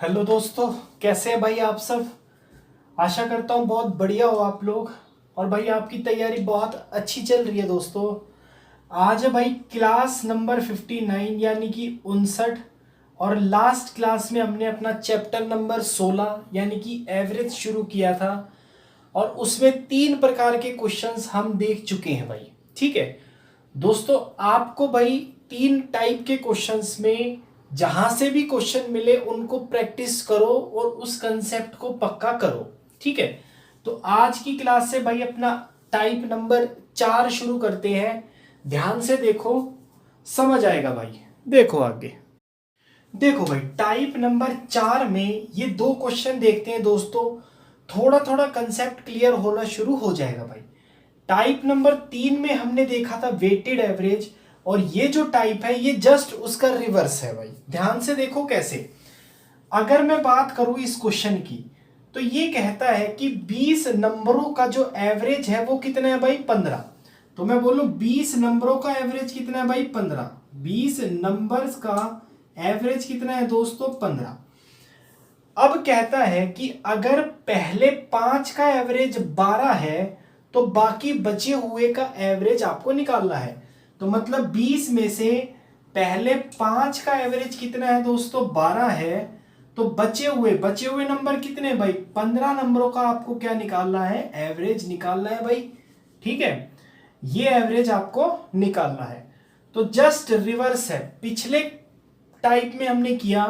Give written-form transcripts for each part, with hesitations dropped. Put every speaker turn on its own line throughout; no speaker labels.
Hello दोस्तों, कैसे हैं भाई आप सब। आशा करता हूँ बहुत बढ़िया हो आप लोग। और भाई आपकी तैयारी बहुत अच्छी चल रही है दोस्तों। आज है भाई क्लास नंबर 59 यानी कि 59। और लास्ट क्लास में हमने अपना चैप्टर नंबर 16 यानी कि एवरेज शुरू किया था। और उसमें 3 प्रकार के क्वेश्चंस हम देख चुके हैं भाई। ठीक है दोस्तों, आपको भाई 3 टाइप के क्वेश्चंस में जहां से भी क्वेश्चन मिले उनको प्रैक्टिस करो और उस कंसेप्ट को पक्का करो। ठीक है, तो आज की क्लास से भाई अपना टाइप नंबर 4 शुरू करते हैं। ध्यान से देखो, समझ आएगा भाई। देखो आगे, देखो भाई टाइप नंबर 4 में ये 2 क्वेश्चन देखते हैं दोस्तों। थोड़ा थोड़ा कंसेप्ट क्लियर होना शुरू हो जाएगा भाई। टाइप नंबर 3 में हमने देखा था वेटेड एवरेज, और ये जो टाइप है ये जस्ट उसका रिवर्स है भाई। ध्यान से देखो कैसे। अगर मैं बात करूं इस क्वेश्चन की, तो ये कहता है कि 20 नंबरों का जो एवरेज है वो कितना है भाई 15। तो मैं बोलूं 20 नंबरों का एवरेज कितना है भाई 15। 20 नंबर्स का एवरेज कितना है दोस्तों 15। अब कहता है कि अगर पहले 5 का एवरेज 12 है तो बाकी बचे हुए का एवरेज आपको निकालना है। तो मतलब 20 में से पहले 5 का एवरेज कितना है दोस्तों 12 है। तो बचे हुए नंबर कितने भाई 15 नंबरों का आपको क्या निकालना है, एवरेज निकालना है भाई। ठीक है, ये एवरेज आपको निकालना है। तो जस्ट रिवर्स है। पिछले टाइप में हमने किया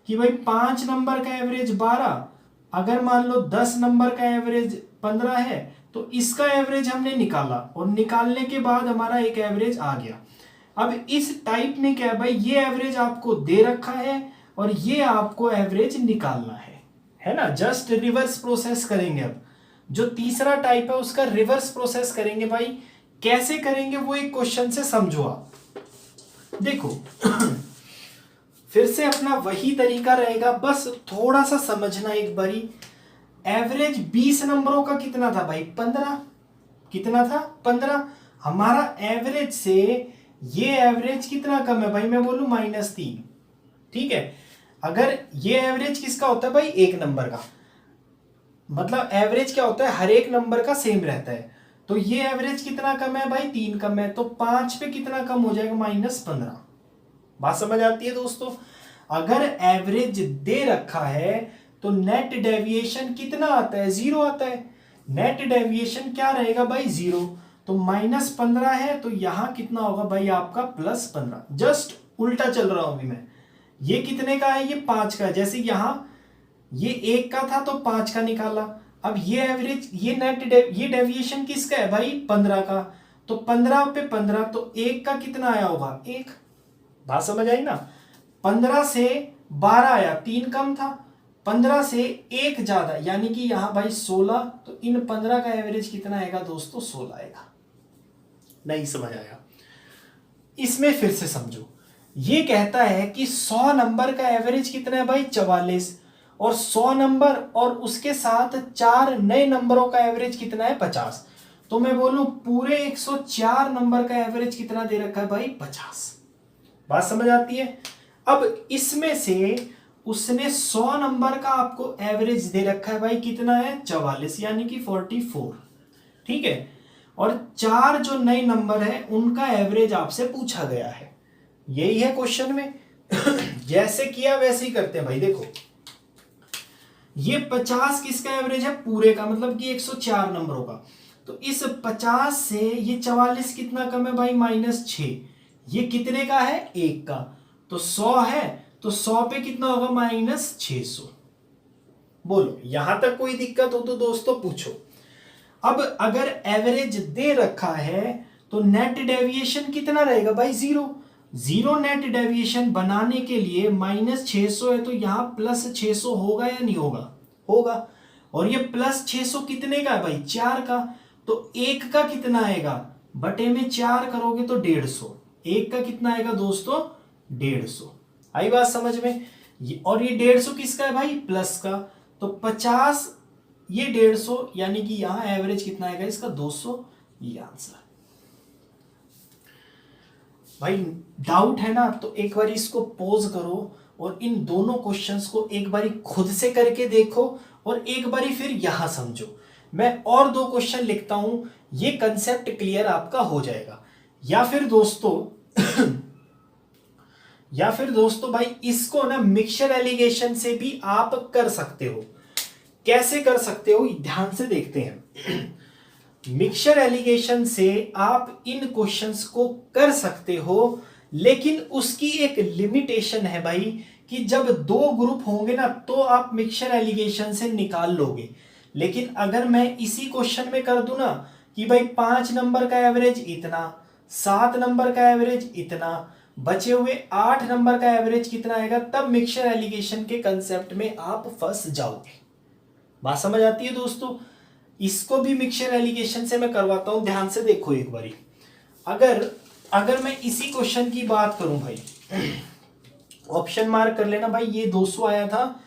कि भाई 5 नंबर का एवरेज 12, अगर मान लो 10 नंबर का एवरेज 15 है तो इसका एवरेज हमने निकाला, और निकालने के बाद हमारा एक एवरेज आ गया। अब इस टाइप में क्या है भाई, ये एवरेज आपको दे रखा है और ये आपको एवरेज निकालना है ना। जस्ट रिवर्स प्रोसेस करेंगे। अब जो तीसरा टाइप है उसका रिवर्स प्रोसेस करेंगे भाई। कैसे करेंगे वो एक क्वेश्चन से समझो आप। देखो फिर से अपना वही तरीका रहेगा, बस थोड़ा सा समझना एक बारी। एवरेज 20 नंबरों का कितना था भाई 15। कितना था 15। हमारा एवरेज से ये एवरेज कितना कम है भाई, मैं बोलूं -3। ठीक है, अगर ये एवरेज किसका होता है भाई, एक नंबर का। मतलब एवरेज क्या होता है, हर एक नंबर का सेम रहता है। तो ये एवरेज कितना कम है भाई 3 कम है, तो 5 पे कितना कम हो जाएगा -15। बात समझ आती है दोस्तों। अगर एवरेज दे रखा है तो नेट डेविएशन कितना आता है, 0 आता है। नेट डेविएशन क्या रहेगा भाई 0। तो -15 है तो यहां कितना होगा भाई आपका +15। जस्ट उल्टा चल रहा हूं अभी मैं। ये कितने का है, ये 5 का है। जैसे यहां ये 1 का था तो 5 का निकाला। अब ये एवरेज, ये ये डेविएशन किसका है भाई 15 का। तो 15 पे 15 तो 1 का कितना आया होगा 1। बात समझ आई ना। 15 से 12 आया, 3 कम था। 15 से 1 ज्यादा यानी कि यहां भाई 16। तो इन 15 का एवरेज कितना आएगा दोस्तों 16 आएगा। नहीं समझ आया, इसमें फिर से समझो। ये कहता है कि 100 नंबर का एवरेज कितना है भाई 44, और 100 नंबर और उसके साथ 4 नए नंबरों का एवरेज कितना है 50। तो मैं बोलूं पूरे 104 नंबर का एवरेज कितना दे रखा है भाई 50। बात समझ आती है। अब इसमें से उसने 100 नंबर का आपको एवरेज दे रखा है भाई कितना है 44 यानी कि 44। ठीक है, और 4 जो नए नंबर है उनका एवरेज आपसे पूछा गया है। यही है क्वेश्चन में। जैसे किया वैसे ही करते हैं भाई। देखो ये 50 किसका एवरेज है पूरे का, मतलब कि 104 नंबरों का। तो इस 50 से ये 44 कितना कम है भाई -6। ये कितने का है 1 का। तो 100 है तो 100 पे कितना होगा -600। बोलो यहां तक कोई दिक्कत हो तो दोस्तों पूछो। अब अगर एवरेज दे रखा है तो नेट डेविएशन कितना रहेगा भाई 0। 0 नेट डेविएशन बनाने के लिए -600 है तो यहां +600 होगा या नहीं होगा, होगा। और ये +600 कितने का है भाई 4 का। तो 1 का कितना आएगा, बटे में 4 करोगे तो 150। 1 का कितना आएगा दोस्तों 150। आई बात समझ में। और ये 150 किसका है भाई प्लस का। तो 50 ये 150 यानी कि यहां एवरेज कितना आएगा इसका 200। ये आंसर। भाई डाउट है ना तो एक बार इसको पॉज करो और इन दोनों क्वेश्चंस को एक बारी खुद से करके देखो और एक बारी फिर यहां समझो। मैं और दो क्वेश्चन लिखता हूं, ये कंसेप्ट क्लियर आपका हो जाएगा। या फिर दोस्तों भाई इसको ना मिक्सचर एलिगेशन से भी आप कर सकते हो। कैसे कर सकते हो ध्यान से देखते हैं। मिक्सचर एलिगेशन से आप इन क्वेश्चंस को कर सकते हो, लेकिन उसकी एक लिमिटेशन है भाई कि जब दो ग्रुप होंगे ना तो आप मिक्सचर एलिगेशन से निकाल लोगे। लेकिन अगर मैं इसी क्वेश्चन में कर दूं ना कि भाई 5 नंबर का एवरेज इतना, 7 नंबर का एवरेज इतना, बचे हुए 8 नंबर का एवरेज कितना आएगा, तब मिक्सचर एलिगेशन के कंसेप्ट में आप फंस जाओगे। बात समझ आती है दोस्तों? इसको भी मिक्सचर एलिगेशन से मैं करवाता हूं, ध्यान से देखो एक बारी। अगर मैं इसी क्वेश्चन की बात करूं भाई, ऑप्शन मार्क कर लेना भाई, ये 200 आया था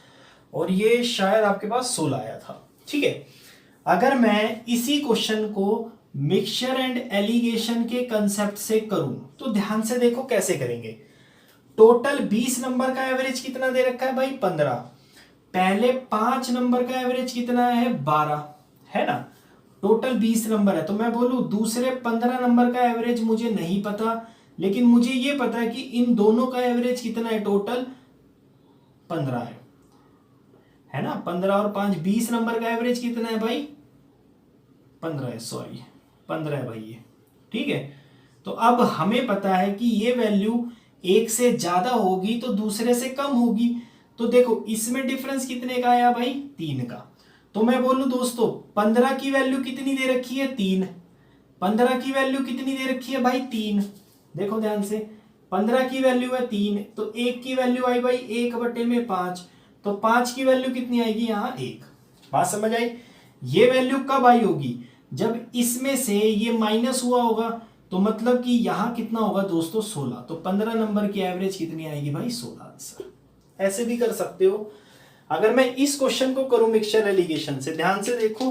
और ये शायद आपके पास 16 आया था, ठीक है। अगर मैं इसी क्वेश्चन को मिक्सचर एंड एलिगेशन के कंसेप्ट से करूं तो ध्यान से देखो कैसे करेंगे। टोटल 20 नंबर का एवरेज कितना दे रखा है भाई, 15। पहले 5 नंबर का एवरेज कितना है, 12, है ना। टोटल 20 नंबर है, तो मैं बोलूं दूसरे 15 नंबर का एवरेज मुझे नहीं पता, लेकिन मुझे यह पता है कि इन दोनों का एवरेज कितना है, टोटल 15 है ना। 15 और 5 20 नंबर का एवरेज कितना है भाई, 15 है, सॉरी 15 है भाई ये, ठीक है। तो अब हमें पता है कि ये वैल्यू एक से ज्यादा होगी तो दूसरे से कम होगी। तो देखो इसमें डिफरेंस कितने का आया भाई, 3 का। तो मैं बोलूं दोस्तों 15 की वैल्यू कितनी दे रखी है, 3। 15 की वैल्यू कितनी दे रखी है भाई, 3। देखो ध्यान से, 15 की वैल्यू है 3, तो 1 की वैल्यू आई भाई 1/5, तो 5 की वैल्यू कितनी आएगी, यहां 1। बात समझ आई? ये वैल्यू कब आई होगी, जब इसमें से ये माइनस हुआ होगा, तो मतलब कि यहां कितना होगा दोस्तों, 16। तो 15 नंबर की एवरेज कितनी आएगी भाई, 16 आंसर। ऐसे भी कर सकते हो। अगर मैं इस क्वेश्चन को करूं मिक्सचर एलिगेशन से, ध्यान से देखो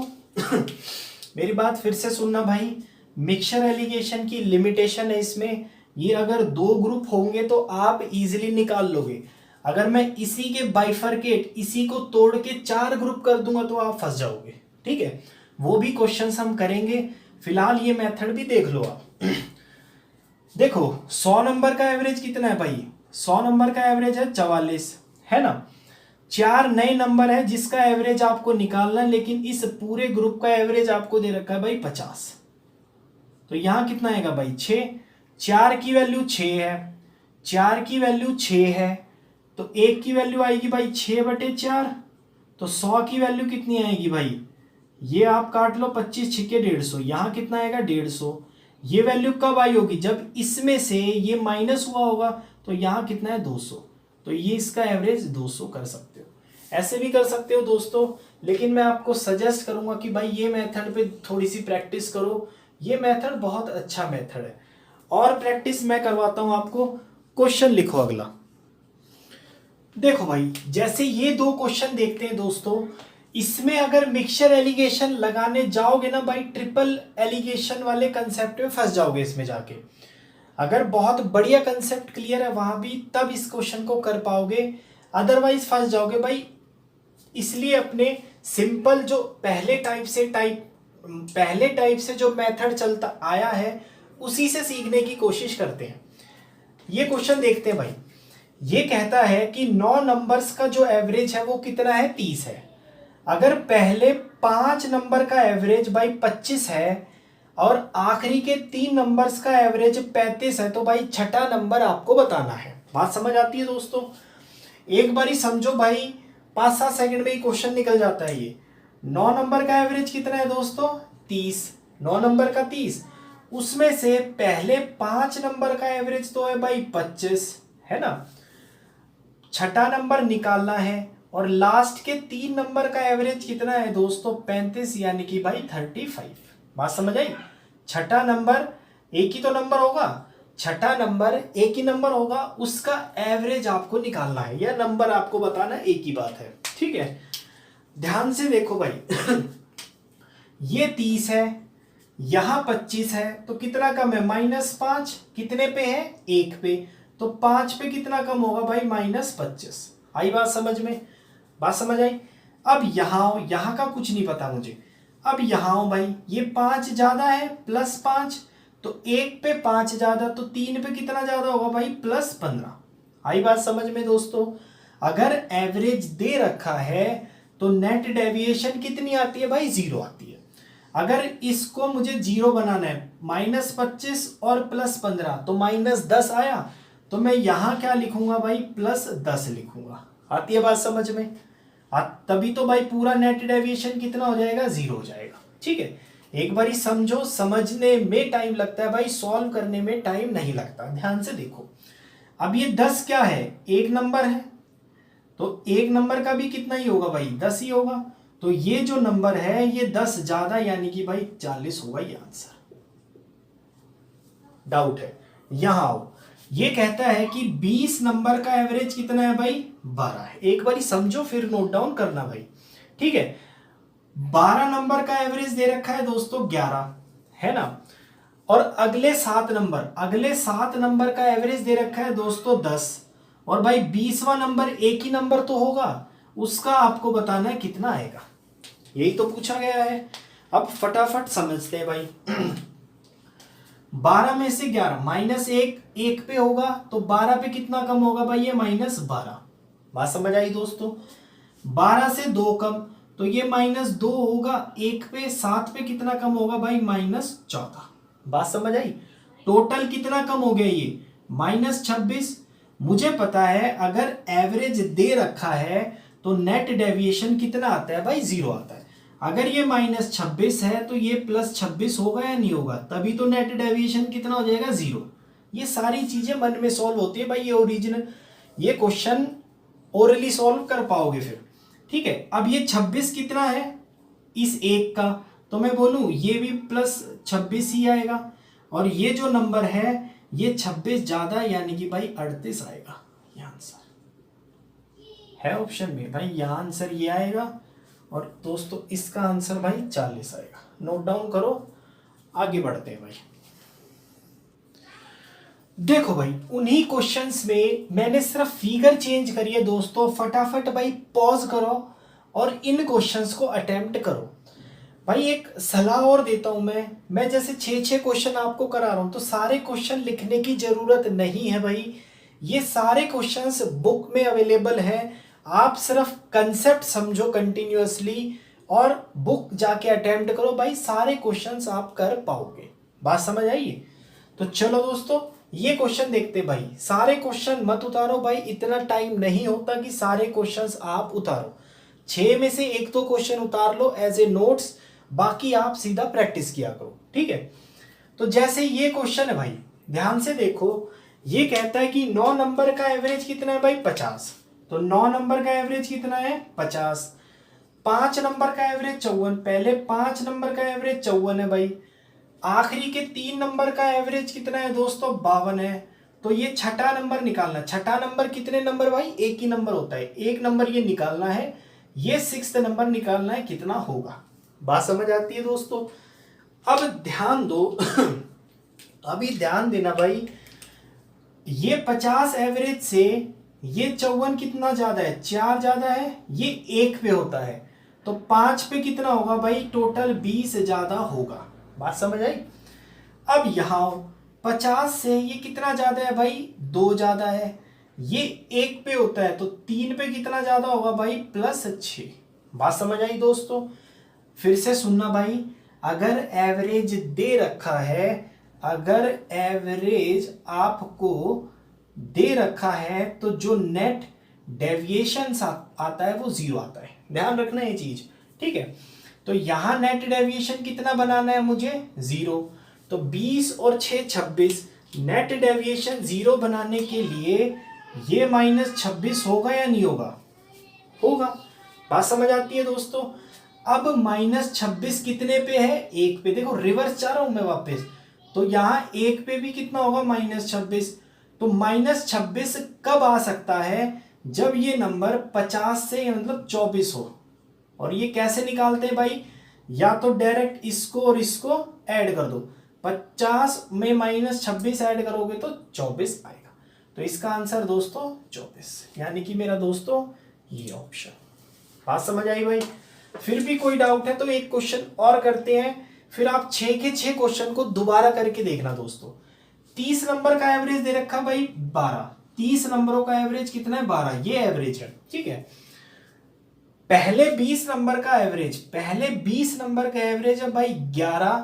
मेरी बात फिर से सुनना भाई। मिक्सचर एलिगेशन की लिमिटेशन है इसमें, ये अगर दो ग्रुप होंगे तो आप इजीली निकाल लोगे। अगर मैं इसी के बाइफरकेट, इसी को तोड़ के 4 ग्रुप कर दूंगा तो आप फंस जाओगे, ठीक है। वो भी क्वेश्चंस हम करेंगे, फिलहाल ये मेथड भी देख लो आप। देखो 100 नंबर का एवरेज कितना है भाई, 100 नंबर का एवरेज है 44, है ना। 4 नए नंबर है जिसका एवरेज आपको निकालना है, लेकिन इस पूरे ग्रुप का एवरेज आपको दे रखा है भाई 50। तो यहां कितना आएगा भाई, 6। 4 की वैल्यू 6 है, 4 की वैल्यू 6 है, तो 1 की वैल्यू आएगी भाई 6/4। तो 100 की वैल्यू कितनी आएगी भाई, ये आप काट लो, 25 छिके 150, यहां कितना आएगा 150। ये वैल्यू कब आई होगी, जब इसमें से ये माइनस हुआ होगा, तो यहां कितना है 200। तो ये इसका एवरेज 200 कर सकते हो। ऐसे भी कर सकते हो दोस्तों, लेकिन मैं आपको सजेस्ट करूंगा कि भाई ये मेथड पे थोड़ी सी प्रैक्टिस करो। ये मेथड बहुत अच्छा मेथड है। और प्रैक्टिस मैं करवाता हूं आपको। क्वेश्चन लिखो अगला। देखो भाई जैसे ये दो क्वेश्चन देखते हैं दोस्तों, इसमें अगर मिक्सचर एलिगेशन लगाने जाओगे ना भाई, ट्रिपल एलिगेशन वाले कंसेप्ट में फंस जाओगे इसमें जाके। अगर बहुत बढ़िया कंसेप्ट क्लियर है वहां भी, तब इस क्वेश्चन को कर पाओगे, अदरवाइज फंस जाओगे भाई। इसलिए अपने सिंपल जो पहले टाइप से जो मेथड चलता आया है उसी से सीखने की कोशिश करते हैं। ये क्वेश्चन देखते हैं भाई। ये कहता है कि 9 नंबर्स का जो एवरेज है वो कितना है, 30 है। अगर पहले 5 नंबर का एवरेज भाई 25 है और आखिरी के 3 नंबर्स का एवरेज 35 है, तो भाई छठा नंबर आपको बताना है। बात समझ आती है दोस्तों? एक बारी समझो भाई, 5-7 सेकंड में ही क्वेश्चन निकल जाता है। ये 9 नंबर का एवरेज कितना है दोस्तों, 30। 9 नंबर का 30, उसमें से पहले 5 नंबर का एवरेज तो है भाई 25, है ना। छठा नंबर निकालना है और लास्ट के 3 नंबर का एवरेज कितना है दोस्तों, 35, यानी कि भाई 35। बात समझ आई? छठा नंबर एक ही तो नंबर होगा, छठा नंबर एक ही नंबर होगा, उसका एवरेज आपको निकालना है या नंबर आपको बताना, एक ही बात है, ठीक है। ध्यान से देखो भाई ये 30 है, यहां 25 है, तो कितना कम है, -5। कितने पे है, 1 पे। तो 5 पे कितना कम होगा भाई, -25। आई बात समझ में? बात समझ आई? अब यहाँ यहाँ का कुछ नहीं पता मुझे। अब यहाँ भाई ये 5 ज्यादा है +5, तो 1 पे 5 ज्यादा, तो 3 पे कितना ज्यादा होगा भाई, +15। आई बात समझ में दोस्तों? अगर एवरेज दे रखा है तो नेट डेविएशन कितनी आती है भाई, 0 आती है। अगर इसको मुझे 0 बनाना है, -25 और +15, तो -10 आया, तो मैं यहां क्या लिखूंगा भाई, +10 लिखूंगा। आती है बात समझ में? तभी तो भाई पूरा नेट डेविएशन कितना हो जाएगा, 0 हो जाएगा। ठीक है, एक बारी समझो, समझने में टाइम लगता है भाई, सॉल्व करने में टाइम नहीं लगता। ध्यान से देखो, अब ये 10 क्या है, एक नंबर है, तो एक नंबर का भी कितना ही होगा भाई, 10 ही होगा। तो ये जो नंबर है ये 10 ज्यादा, यानी कि भाई 40 होगा ये आंसर। डाउट है? यहां आओ, ये कहता है कि 20 नंबर का एवरेज कितना है भाई, 12 है। एक बारी समझो फिर नोट डाउन करना भाई। ठीक है, 12 नंबर का एवरेज दे रखा है दोस्तों 11, है ना। और अगले 7 नंबर का एवरेज दे रखा है दोस्तों 10। और भाई 20वां नंबर एक ही नंबर तो होगा, उसका आपको बताना है कितना आएगा। यही तो पूछा गया है। अब फटाफट समझते हैं भाई। 12 में से 11 -1 1 पे होगा, तो 12 पे कितना कम होगा भाई, ये -12। बात समझ आई दोस्तों? 12 से 2 कम, तो ये -2 होगा 1 पे। 7 पे कितना कम होगा भाई, -14। बात समझ आई? टोटल कितना कम हो गया ये, -26। मुझे पता है अगर एवरेज दे रखा है तो नेट डेविएशन कितना आता है भाई, 0 आता है। अगर ये -26 है तो ये +26 होगा या नहीं होगा, तभी तो नेट डेविएशन कितना हो जाएगा, 0। ये सारी चीजें मन में सॉल्व होती है भाई, ये ओरिजिनल, ये क्वेश्चन ओरली सॉल्व कर पाओगे फिर। ठीक है, अब ये 26 कितना है इस एक का, तो मैं बोलूं ये भी +26 ही आएगा। और ये जो नंबर है ये 26 ज्यादा, यानी कि भाई 38 आएगा। ये आंसर है ऑप्शन में भाई, यहाँ आंसर ये आएगा। और दोस्तों इसका आंसर भाई 40 आएगा। नोट डाउन करो, आगे बढ़ते हैं भाई। देखो भाई, उन्हीं क्वेश्चंस में मैंने सिर्फ फिगर चेंज करी है दोस्तों। फटाफट भाई पॉज करो और इन क्वेश्चंस को अटेम्प्ट करो। भाई एक सलाह और देता हूं मैं जैसे 6 क्वेश्चन आपको करा रहा हूं, तो सारे क्वेश्चन लिखने की जरूरत नहीं है भाई। ये सारे क्वेश्चंस बुक में अवेलेबल है, आप सिर्फ कंसेप्ट समझो कंटिन्यूअसली और बुक जाके अटेम्प्ट करो भाई, सारे क्वेश्चंस आप कर पाओगे। बात समझ आई? तो चलो दोस्तों ये क्वेश्चन देखते भाई। सारे क्वेश्चन मत उतारो भाई, इतना टाइम नहीं होता कि सारे क्वेश्चंस आप उतारो। 6 में से 1-2 क्वेश्चन उतार लो एज ए नोट्स, बाकी आप सीधा प्रैक्टिस किया करो। ठीक है, तो जैसे ये क्वेश्चन है भाई, ध्यान से देखो। ये कहता है कि 9 नंबर का एवरेज कितना है भाई, 50। तो 9 नंबर का एवरेज कितना है, 50। 5 नंबर का एवरेज 54। पहले 5 नंबर का एवरेज 54 है भाई। आखिरी के 3 नंबर का एवरेज कितना है दोस्तों, 52 है। तो ये छठा नंबर निकालना। छठा नंबर कितने नंबर भाई, एक ही नंबर होता है, एक नंबर ये निकालना है। ये 6th नंबर निकालना है, कितना होगा। बात समझ आती है दोस्तों? अब ध्यान दो। अभी ध्यान देना भाई, ये 50 एवरेज से ये 54 कितना ज्यादा है, 4 ज्यादा है। ये 1 पे होता है, तो 5 पे कितना होगा भाई, टोटल 20 ज्यादा होगा। बात समझ आई? अब यहां 50 से ये कितना ज्यादा है भाई, 2 ज्यादा है। ये 1 पे होता है, तो 3 पे कितना ज्यादा होगा भाई, +6। बात समझ आई दोस्तों? फिर से सुनना भाई, अगर एवरेज दे रखा है, अगर एवरेज आपको दे रखा है, तो जो नेट डेविएशन आता है वो 0 आता है। ध्यान रखना ये चीज। ठीक है, तो यहां नेट डेविएशन कितना बनाना है मुझे, 0। तो 20 और 6 26। नेट डेविएशन 0 बनाने के लिए ये -26 होगा या नहीं होगा, होगा। बात समझ आती है दोस्तों? अब -26 कितने पे है, 1 पे। देखो रिवर्स जा रहा हूं मैं वापस, तो यहां 1 पे भी कितना होगा, -26। तो -26 कब आ सकता है, जब ये नंबर 50 से मतलब 24 हो। और ये कैसे निकालते हैं भाई, या तो डायरेक्ट इसको और इसको ऐड कर दो। 50 में -26 ऐड करोगे तो 24 आएगा। तो इसका आंसर दोस्तों 34, यानी कि मेरा दोस्तों ये ऑप्शन। बात समझ आई भाई? फिर भी कोई डाउट है तो एक क्वेश्चन और करते हैं, फिर आप 6 के 6 क्वेश्चन को दोबारा करके देखना दोस्तों। 30 नंबर का एवरेज दे रखा भाई 12, 30 नंबरों का एवरेज कितना है 12, ये एवरेज है, ठीक है। पहले 20 नंबर का एवरेज, पहले 20 नंबर का एवरेज है भाई 11,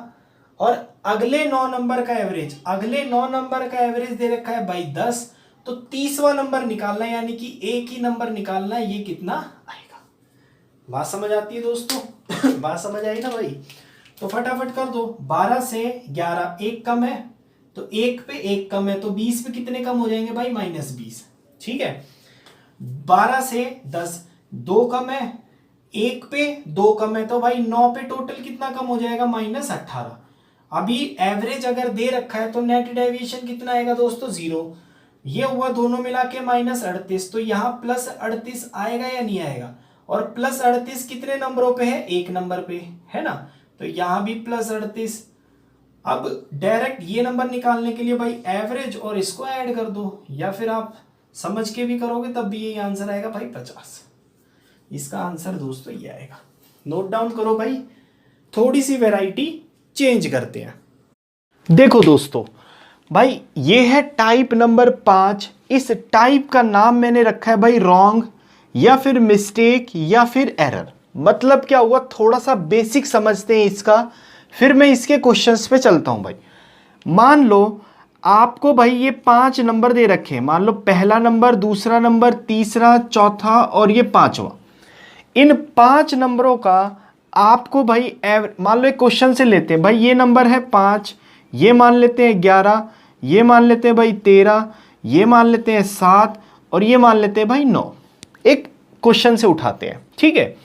और अगले 9 नंबर का एवरेज, अगले 9 नंबर का एवरेज दे रखा है भाई 10। तो 30वां नंबर निकालना है, यानी कि एक ही नंबर निकालना है, ये कितना आएगा। बात समझ आती है दोस्तों? बात समझ आई ना भाई? तो फटाफट कर दो, 12 से 11 एक कम है, तो एक पे एक कम है, तो 20 पे कितने कम हो जाएंगे भाई -20, ठीक है। 12 से 10 2 कम है, एक पे 2 कम है, तो भाई 9 पे टोटल कितना कम हो जाएगा -18। अभी एवरेज अगर दे रखा है तो नेट डेविएशन कितना आएगा दोस्तों 0, ये हुआ दोनों मिला के -38, तो यहाँ +38 आएगा या नहीं आएगा, और +38 कितने नंबरों पे है, एक नंबर पे है ना, तो यहाँ भी +38। अब डायरेक्ट ये नंबर निकालने के लिए भाई एवरेज और इसको ऐड कर दो, या फिर आप समझ के भी करोगे तब भी यही आंसर आएगा भाई 50। इसका आंसर दोस्तों ये आएगा। नोट डाउन करो भाई, थोड़ी सी वैरायटी चेंज करते हैं। देखो दोस्तों भाई, ये है टाइप नंबर 5। इस टाइप का नाम मैंने रखा है भाई रॉन्ग, या फिर मिस्टेक, या फिर एरर। मतलब क्या हुआ, थोड़ा सा बेसिक समझते हैं इसका, फिर मैं इसके क्वेश्चंस पे चलता हूं भाई। मान लो आपको भाई ये 5 नंबर दे रखे हैं, मान लो पहला नंबर, दूसरा नंबर, तीसरा, चौथा और ये 5वां। इन 5 नंबरों का आपको भाई मान लो एक क्वेश्चन से लेते हैं भाई, ये नंबर है 5, ये मान लेते हैं 11, ये मान लेते हैं भाई 13, ये मान लेते हैं 7, और ये मान लेते हैं भाई 9। एक क्वेश्चन से उठाते हैं, ठीक है।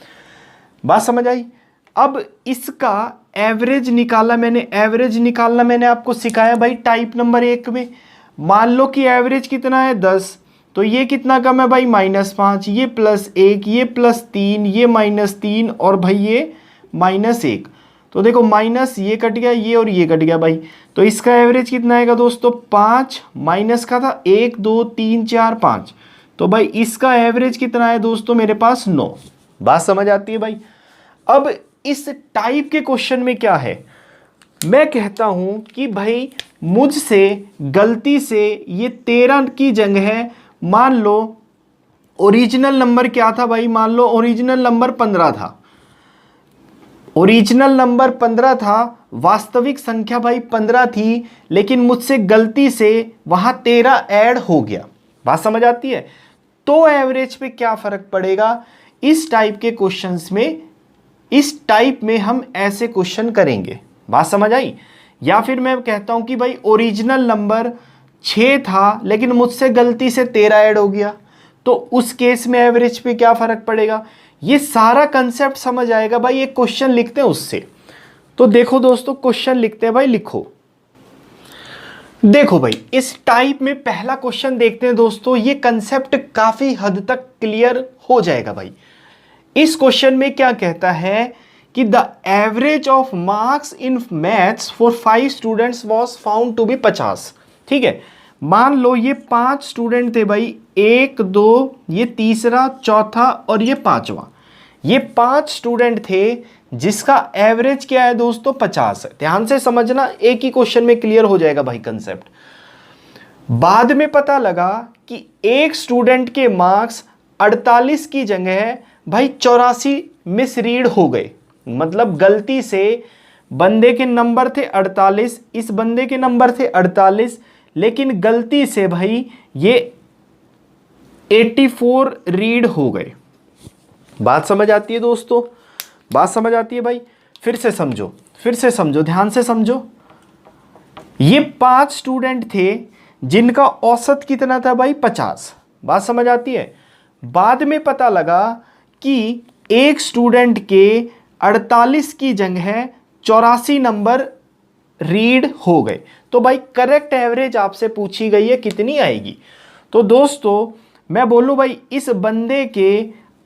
बात समझ आई? अब इसका एवरेज निकालना मैंने आपको सिखाया भाई टाइप नंबर 1 में। मान लो कि एवरेज कितना है 10, तो ये कितना कम है भाई -5, ये +1, ये +3, ये -3, और भाई ये -1। तो देखो माइनस ये कट गया, ये और ये कट गया भाई, तो इसका एवरेज कितना आएगा दोस्तों 5, माइनस का था 1 2 3 4 5, तो भाई इसका एवरेज कितना है दोस्तों मेरे पास 9। बात समझ आती है भाई? अब इस टाइप के क्वेश्चन में क्या है, मैं कहता हूं कि भाई मुझसे गलती से ये 13 की जगह मान लो ओरिजिनल नंबर क्या था भाई, मान लो ओरिजिनल नंबर 15 था, ओरिजिनल नंबर 15 था, वास्तविक संख्या भाई 15 थी, लेकिन मुझसे गलती से वहां 13 ऐड हो गया। बात समझ आती है? तो एवरेज पे क्या फर्क पड़ेगा इस टाइप के क्वेश्चंस में, इस टाइप में हम ऐसे क्वेश्चन करेंगे। बात समझ आई? या फिर मैं कहता हूं कि भाई ओरिजिनल नंबर 6 था, लेकिन मुझसे गलती से 13 ऐड हो गया, तो उस केस में एवरेज पे क्या फर्क पड़ेगा। ये सारा कंसेप्ट समझ आएगा भाई, एक क्वेश्चन लिखते हैं उससे। तो देखो दोस्तों क्वेश्चन लिखते हैं भाई, लिखो। देखो भाई इस टाइप में पहला क्वेश्चन देखते हैं दोस्तों, ये कंसेप्ट काफी हद तक क्लियर हो जाएगा भाई। इस क्वेश्चन में क्या कहता है कि the average of marks in maths for 5 students was found to be 50। ठीक है, मान लो ये 5 स्टूडेंट थे भाई, 1 2, ये तीसरा, चौथा और ये 5वां। ये 5 स्टूडेंट थे जिसका एवरेज क्या है दोस्तों 50 है। ध्यान से समझना, एक ही क्वेश्चन में क्लियर हो जाएगा भाई कंसेप्ट। बाद में पता लगा कि एक स्टूडेंट के मार्क्स 48 की जगह भाई 84 मिसरीड हो गए, मतलब गलती से बंदे के नंबर थे 48, इस बंदे के नंबर थे 48, लेकिन गलती से भाई ये 84 रीड हो गए। बात समझ आती है दोस्तों? बात समझ आती है भाई? फिर से समझो, ध्यान से समझो। ये 5 स्टूडेंट थे जिनका औसत कितना था भाई 50। बात समझ आती है? बाद में पता लगा कि एक स्टूडेंट के 48 की जगह 84 नंबर रीड हो गए, तो भाई करेक्ट एवरेज आपसे पूछी गई है कितनी आएगी। तो दोस्तों मैं बोलूं भाई इस बंदे के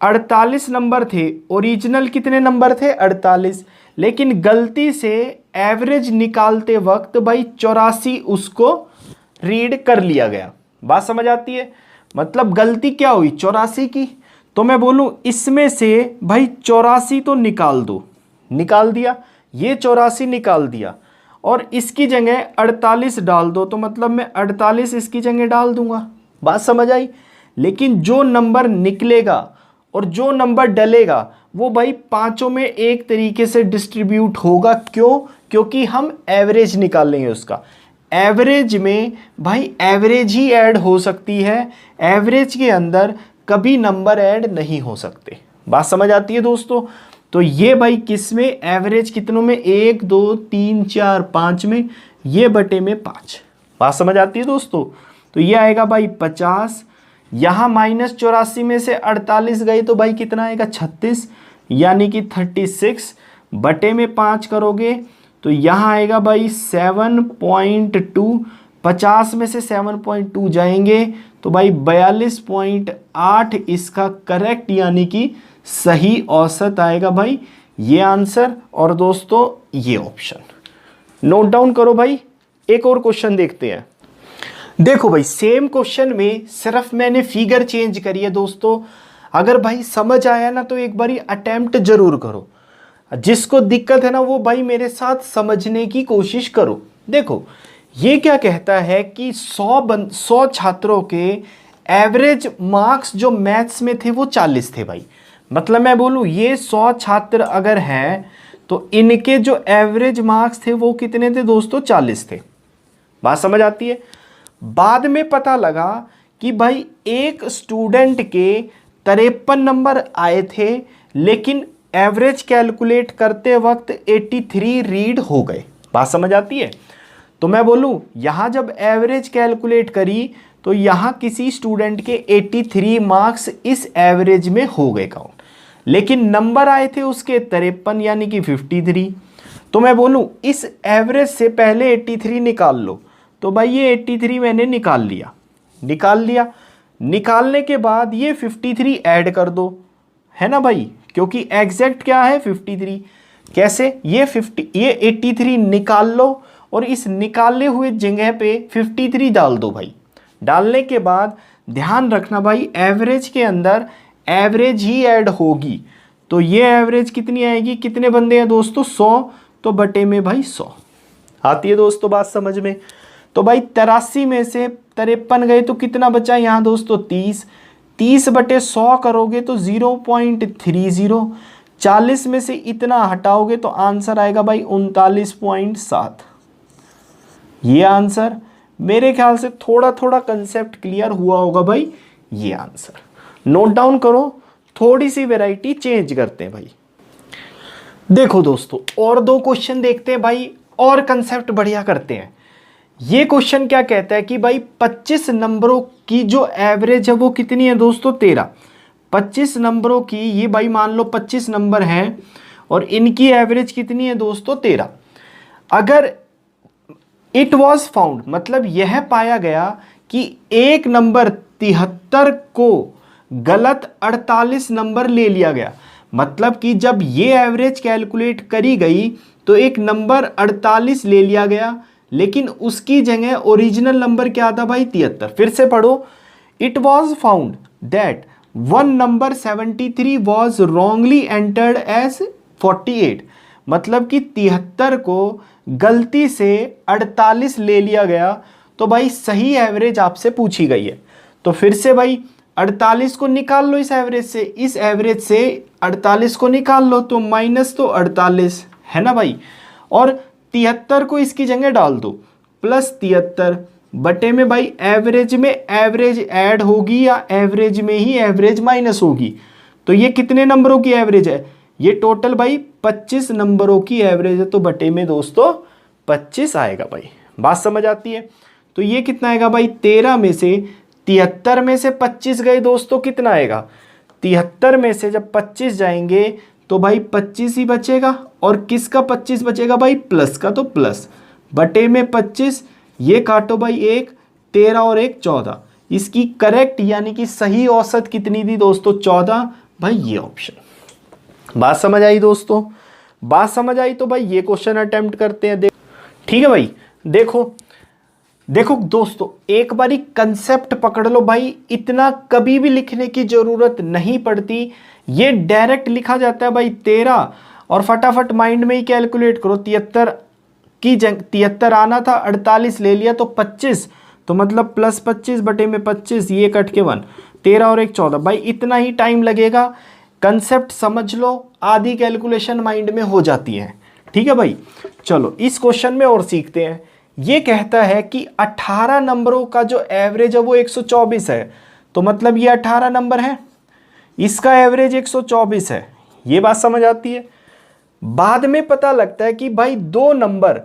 48 नंबर थे, ओरिजिनल कितने नंबर थे 48, लेकिन गलती से एवरेज निकालते वक्त भाई 84 उसको रीड कर लिया गया।
बात समझ आती है? मतलब गलती क्या हुई 84 की, तो मैं बोलूं इसमें से भाई 84 तो निकाल दो, निकाल दिया, ये 84 निकाल दिया और इसकी जगह 48 डाल दो, तो मतलब मैं 48 इसकी जगह डाल दूंगा। बात समझ आई? लेकिन जो नंबर निकलेगा और जो नंबर डलेगा वो भाई पांचों में एक तरीके से डिस्ट्रीब्यूट होगा। क्यों? क्योंकि हम एवरेज निकालेंगे उसका। एवरेज में भाई एवरेज ही ऐड हो सकती है, एवरेज के अंदर कभी नंबर ऐड नहीं हो सकते। बात समझ आती है दोस्तों? तो ये भाई किस में एवरेज कितनों में, 1 2 3 4 5 में, ये बटे में 5। बात समझ आती है दोस्तों? तो ये आएगा भाई 50, यहाँ -84 में से 48 गई तो भाई कितना आएगा 36, यानी कि 36 बटे में 5 करोगे तो यहाँ आएगा भाई 7.2, 50 में से 7.2 जाएंगे तो भाई 42.8 इसका करेक्ट यानी कि सही औसत आएगा भाई, ये आंसर। और दोस्तों ये ऑप्शन नोट डाउन करो भाई। एक और क्वेश्चन देखते हैं। देखो भाई सेम क्वेश्चन में सिर्फ मैंने फिगर चेंज करी है दोस्तों। अगर भाई समझ आया ना तो एक बारी अटेम्प्ट जरूर करो, जिसको दिक्कत है ना वो भाई मेरे साथ समझने की कोशिश करो। देखो ये क्या कहता है कि 100 छात्रों के एवरेज मार्क्स जो मैथ्स में थे वो 40 थे भाई। मतलब मैं बोलूँ ये 100 छात्र अगर हैं तो इनके जो एवरेज मार्क्स थे वो कितने थे दोस्तों? 40 थे। बात समझ आती है? बाद में पता लगा कि भाई एक स्टूडेंट के 53 नंबर आए थे लेकिन एवरेज कैलकुलेट करते वक्त 83 रीड हो गए। बात समझ आती है? तो मैं बोलूं यहां जब एवरेज कैलकुलेट करी तो यहां किसी स्टूडेंट के 83 मार्क्स इस एवरेज में हो गए काउंट, लेकिन नंबर आए थे उसके 53 यानी कि 53। तो मैं बोलूं इस एवरेज से पहले 83 निकाल लो, तो भाई ये 83 मैंने निकाल लिया। निकालने के बाद ये 53 ऐड कर दो, है ना भाई, क्योंकि एग्जैक्ट क्या है 53। कैसे? ये 83 निकाल लो और इस निकाले हुए जगह पे 53 डाल दो भाई। डालने के बाद ध्यान रखना भाई एवरेज के अंदर एवरेज ही ऐड होगी। तो ये एवरेज कितनी आएगी? कितने बंदे हैं दोस्तों? 100, तो बटे में भाई 100 आती है दोस्तों बात समझ में? तो भाई 83 में से 53 गए तो कितना बचा यहाँ दोस्तों? 30 बटे 100 करोगे तो 0.30, 40 में से इतना हटाओगे तो आंसर आएगा भाई 39.7। ये आंसर मेरे ख्याल से थोड़ा थोड़ा कंसेप्ट क्लियर हुआ होगा भाई। ये आंसर नोट डाउन करो। थोड़ी सी वैरायटी चेंज करते हैं भाई। देखो दोस्तों और दो क्वेश्चन देखते हैं भाई, और कंसेप्ट बढ़िया करते हैं। ये क्वेश्चन क्या कहता है कि भाई 25 नंबरों की जो एवरेज है वो कितनी है दोस्तों? 13। 25 नंबरों की, ये भाई मान लो 25 नंबर हैं और इनकी एवरेज कितनी है दोस्तों? 13। अगर इट वॉज फाउंड, मतलब यह पाया गया कि एक नंबर 73 को गलत 48 नंबर ले लिया गया। मतलब कि जब ये एवरेज कैलकुलेट करी गई तो एक नंबर 48 ले लिया गया, लेकिन उसकी जगह ओरिजिनल नंबर क्या था भाई? 73। फिर से पढ़ो। It was found that one number 73 was wrongly entered as 48। मतलब कि 73 को गलती से 48 ले लिया गया। तो भाई सही एवरेज आपसे पूछी गई है। तो फिर से भाई 48 को निकाल लो इस एवरेज से, इस एवरेज से 48 को निकाल लो तो माइनस तो 48 है ना भाई, और 73 को इसकी जगह डाल दो प्लस 73 बटे में भाई एवरेज में एवरेज ऐड होगी या एवरेज में ही एवरेज माइनस होगी। तो ये कितने नंबरों की एवरेज है? ये टोटल भाई 25 नंबरों की एवरेज है, तो बटे में दोस्तों 25 आएगा भाई। बात समझ आती है? तो ये कितना आएगा भाई? 13 में से 73 में से 25 गए दोस्तों, कितना आएगा? 73 में से जब 25 जाएंगे तो भाई 25 ही बचेगा, और किसका 25 बचेगा भाई? प्लस का, तो प्लस बटे में 25, ये काटो भाई 1, 13 और 1 14। इसकी करेक्ट यानी कि सही औसत कितनी थी दोस्तों? 14 भाई, ये ऑप्शन। बात समझ आई दोस्तों? बात समझ आई तो भाई ये क्वेश्चन अटेम्प्ट करते हैं। ठीक है भाई, देखो देखो दोस्तों, एक बारी कंसेप्ट पकड़ लो भाई, इतना कभी भी लिखने की जरूरत नहीं पड़ती। ये डायरेक्ट लिखा जाता है भाई 13, और फटाफट माइंड में ही कैलकुलेट करो। 73 की जंग 73 आना था, 48 ले लिया तो 25, तो मतलब प्लस 25 बटे में 25, ये कट के 1, 13 और 1 14। भाई इतना ही टाइम लगेगा, कंसेप्ट समझ लो, आधी कैलकुलेशन माइंड में हो जाती है। ठीक है भाई, चलो इस क्वेश्चन में और सीखते हैं। ये कहता है कि 18 नंबरों का जो एवरेज है वो 124 है, तो मतलब ये 18 नंबर है, इसका एवरेज 124 है। ये बात समझ आती है। बाद में पता लगता है कि भाई दो नंबर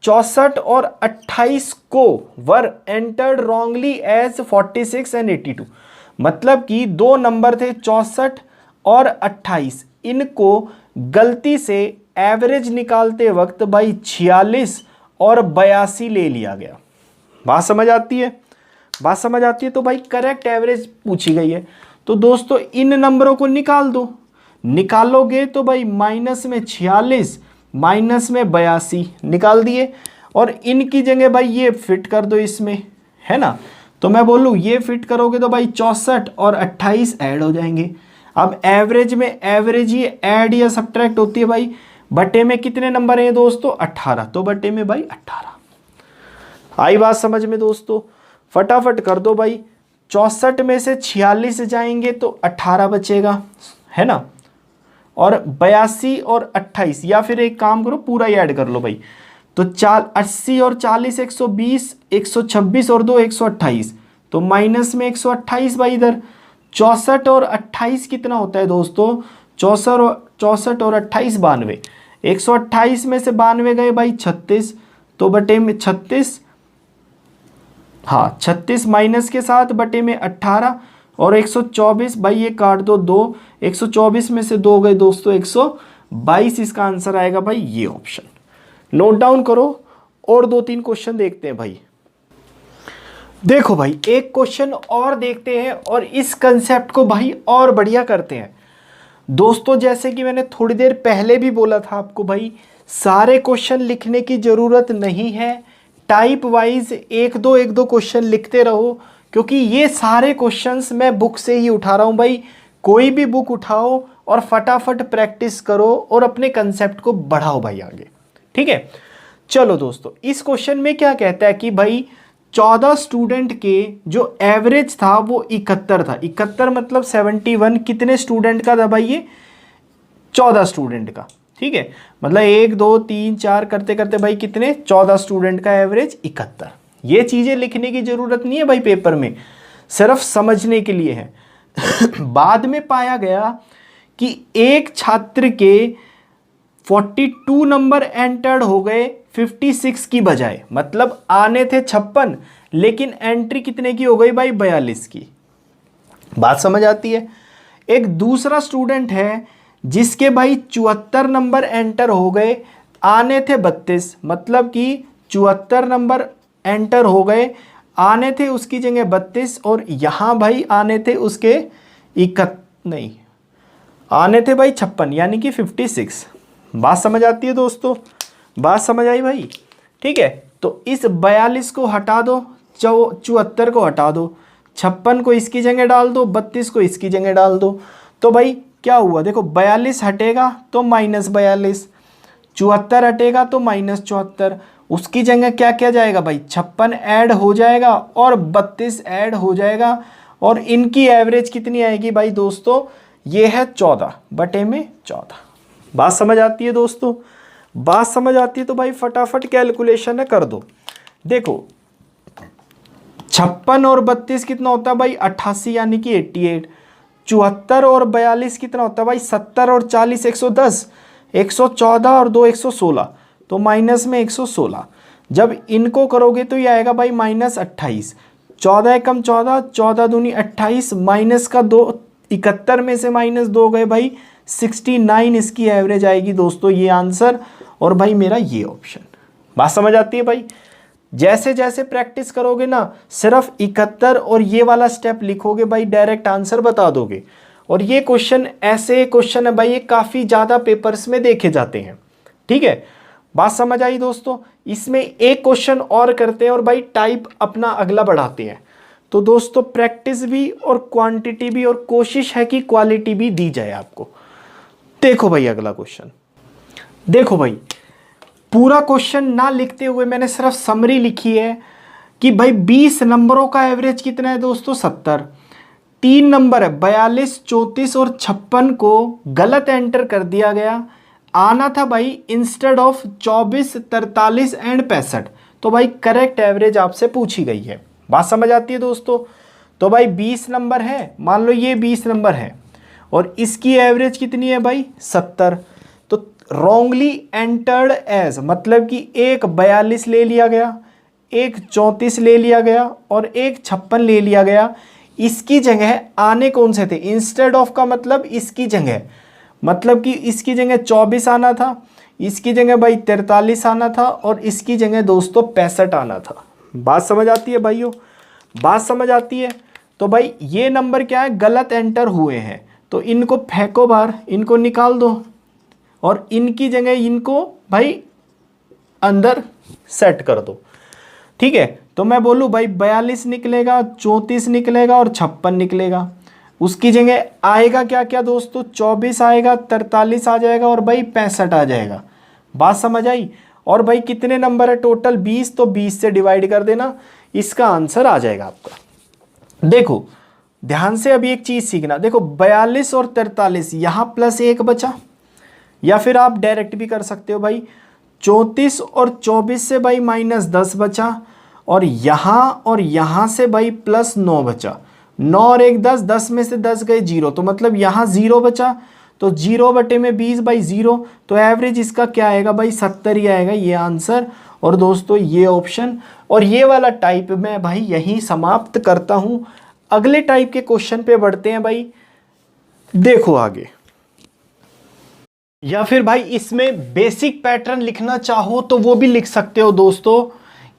64 और 28 को वर एंटर्ड रॉन्गली एज 46 एंड 82। मतलब कि दो नंबर थे 64 और 28, इनको गलती से एवरेज निकालते वक्त भाई 46 और 82 ले लिया गया। बात समझ आती है? बात समझ आती है। तो भाई करेक्ट एवरेज पूछी गई है, तो दोस्तों इन नंबरों को निकाल दो। निकालोगे तो भाई माइनस में 46, माइनस में 82 निकाल दिए, और इनकी जगह भाई ये फिट कर दो इसमें, है ना। तो मैं बोलूँ ये फिट करोगे तो भाई 64 और 28 ऐड हो जाएंगे। अब एवरेज में एवरेज ही ऐड या सब्ट्रैक्ट होती है भाई। बटे में कितने नंबर हैं दोस्तों? 18, तो बटे में भाई 18। आई बात समझ में दोस्तों? फटाफट कर दो भाई, 64 में से 46 जाएंगे तो 18 बचेगा, है ना। और 82 और 28, या फिर एक काम करो पूरा ही ऐड कर लो भाई, तो 80 और 40 120, 126 और 2 128, तो माइनस में 128 भाई इधर। 64 और 28 कितना होता है दोस्तों? 64 और 28 92, 128 में से 92 गए भाई 36, तो बटे में 36, हाँ 36 माइनस के साथ बटे में 18, और 124 भाई ये काट दो 2, 124 में से 2 गए दोस्तों 122। इसका आंसर आएगा भाई ये ऑप्शन। नोट डाउन करो, और 2-3 क्वेश्चन देखते हैं भाई। देखो भाई एक क्वेश्चन और देखते हैं, और इस कंसेप्ट को भाई और बढ़िया करते हैं दोस्तों। जैसे कि मैंने थोड़ी देर पहले भी बोला था आपको भाई, सारे क्वेश्चन लिखने की ज़रूरत नहीं है, टाइप वाइज एक दो क्वेश्चन लिखते रहो, क्योंकि ये सारे क्वेश्चंस मैं बुक से ही उठा रहा हूँ भाई। कोई भी बुक उठाओ और फटाफट प्रैक्टिस करो और अपने कंसेप्ट को बढ़ाओ भाई आगे। ठीक है, चलो दोस्तों इस क्वेश्चन में क्या कहता है कि भाई 14 स्टूडेंट के जो एवरेज था वो 71 था। 71 मतलब 71, कितने स्टूडेंट का था भाई ये? 14 स्टूडेंट का। ठीक है, मतलब 1 2 3 4 करते करते भाई कितने? 14 स्टूडेंट का एवरेज 71। ये चीज़ें लिखने की ज़रूरत नहीं है भाई पेपर में, सिर्फ समझने के लिए है। बाद में पाया गया कि एक छात्र के 42 नंबर एंटर्ड हो गए 56 की बजाय, मतलब आने थे 56 लेकिन एंट्री कितने की हो गई भाई? 42 की। बात समझ आती है? एक दूसरा स्टूडेंट है जिसके भाई 74 नंबर एंटर हो गए, आने थे 32, मतलब कि 74 नंबर एंटर हो गए, आने थे उसकी जगह 32, और यहाँ भाई आने थे उसके आने थे भाई 56, यानी कि 56। बात समझ आती है दोस्तों? बात समझ आई भाई? ठीक है, तो इस 42 को हटा दो, 74 को हटा दो, 56 को इसकी जगह डाल दो, 32 को इसकी जगह डाल दो। तो भाई क्या हुआ? देखो 42 हटेगा तो -42, 74 हटेगा तो -74, उसकी जगह क्या क्या जाएगा भाई? 56 ऐड हो जाएगा और 32 ऐड हो जाएगा, और इनकी एवरेज कितनी आएगी भाई दोस्तों? ये है 14 बटे में 14। बात समझ आती है दोस्तों? बात समझ आती है तो भाई फटाफट कैलकुलेशन है कर दो। देखो 56 और 32 कितना होता है भाई? 88, यानी कि 88। 74 और 42 कितना होता है भाई? 70 और 40 110, 114 और 2 116, तो माइनस में 116। जब इनको करोगे तो ये आएगा भाई -28। 14 एकम 14, 14 दूनी 28, माइनस का 2, 71 में से -2 गए भाई 69, इसकी एवरेज आएगी दोस्तों ये आंसर, और भाई मेरा ये ऑप्शन। बात समझ आती है भाई? जैसे जैसे प्रैक्टिस करोगे ना, सिर्फ 71 और ये वाला स्टेप लिखोगे भाई, डायरेक्ट आंसर बता दोगे। और ये क्वेश्चन ऐसे क्वेश्चन है भाई, ये काफ़ी ज़्यादा पेपर्स में देखे जाते हैं। ठीक है, बात समझ आई दोस्तों। इसमें एक क्वेश्चन और करते हैं और भाई टाइप अपना अगला बढ़ाते हैं। तो दोस्तों प्रैक्टिस भी और क्वांटिटी भी और कोशिश है कि क्वालिटी भी दी जाए आपको। देखो भाई अगला क्वेश्चन, देखो भाई पूरा क्वेश्चन ना लिखते हुए मैंने सिर्फ समरी लिखी है कि भाई 20 नंबरों का एवरेज कितना है दोस्तों 70। 3 नंबर है 42, 34 और 56 को गलत एंटर कर दिया गया। आना था भाई इंस्टेड ऑफ 24, 43 एंड 65। तो भाई करेक्ट एवरेज आपसे पूछी गई है। बात समझ आती है दोस्तों। तो भाई 20 नंबर है, मान लो ये 20 नंबर है और इसकी एवरेज कितनी है भाई 70। तो रॉन्गली एंटर्ड एज मतलब कि एक 42 ले लिया गया, एक 34 ले लिया गया और एक 56 ले लिया गया। इसकी जगह आने कौन से थे, इंस्टेड ऑफ का मतलब इसकी जगह, मतलब कि इसकी जगह 24 आना था, इसकी जगह भाई 43 आना था और इसकी जगह दोस्तों 65 आना था। बात समझ आती है भाइयों, बात समझ आती है। तो भाई ये नंबर क्या है, गलत एंटर हुए हैं, तो इनको फेंको बाहर, इनको निकाल दो और इनकी जगह इनको भाई अंदर सेट कर दो। ठीक है, तो मैं बोलूँ भाई 42 निकलेगा, 34 निकलेगा और 56 निकलेगा। उसकी जगह आएगा क्या क्या दोस्तों, 24 आएगा, 43 आ जाएगा और भाई 65 आ जाएगा। बात समझ आई। और भाई कितने नंबर है टोटल 20, तो 20 से डिवाइड कर देना, इसका आंसर आ जाएगा आपका। देखो ध्यान से अभी एक चीज़ सीखना, देखो 42 और 43 यहाँ +1 बचा, या फिर आप डायरेक्ट भी कर सकते हो भाई 34 और 24 से भाई -10 बचा और यहाँ से भाई +9 बचा। 9 और 1 10, 10 में से 10 गए 0, तो मतलब यहाँ 0 बचा, तो 0/20 बाई 0, तो एवरेज इसका क्या आएगा भाई 70 ही आएगा, ये आंसर। और दोस्तों ये ऑप्शन और ये वाला टाइप मैं भाई यहीं समाप्त करता हूँ। अगले टाइप के क्वेश्चन पे बढ़ते हैं भाई। देखो आगे, या फिर भाई इसमें बेसिक पैटर्न लिखना चाहो तो वो भी लिख सकते हो दोस्तों।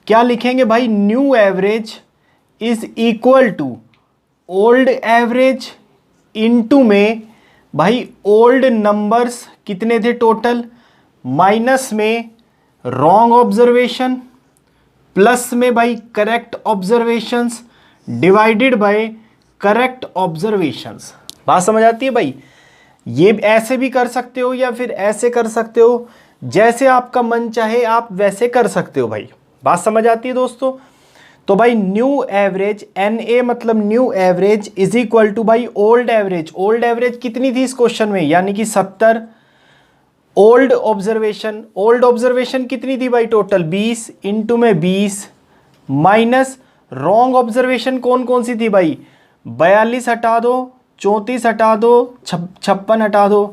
क्या लिखेंगे भाई, new average is equal to old average into में भाई ओल्ड नंबर्स कितने थे टोटल, माइनस में रॉन्ग ऑब्जर्वेशन, प्लस में भाई correct observations, divided by correct observations. बात समझ आती है भाई। ये ऐसे भी कर सकते हो या फिर ऐसे कर सकते हो, जैसे आपका मन चाहे आप वैसे कर सकते हो भाई। बात समझ आती है दोस्तों। तो भाई न्यू एवरेज NA मतलब new average is equal to भाई ओल्ड एवरेज। ओल्ड एवरेज कितनी थी इस क्वेश्चन में, यानी कि 70। ओल्ड ऑब्जर्वेशन कितनी थी भाई टोटल 20, इनटू में 20 माइनस रॉन्ग ऑब्जर्वेशन कौन कौन सी थी भाई, 42 हटा दो, 34 हटा दो, 56 हटा दो,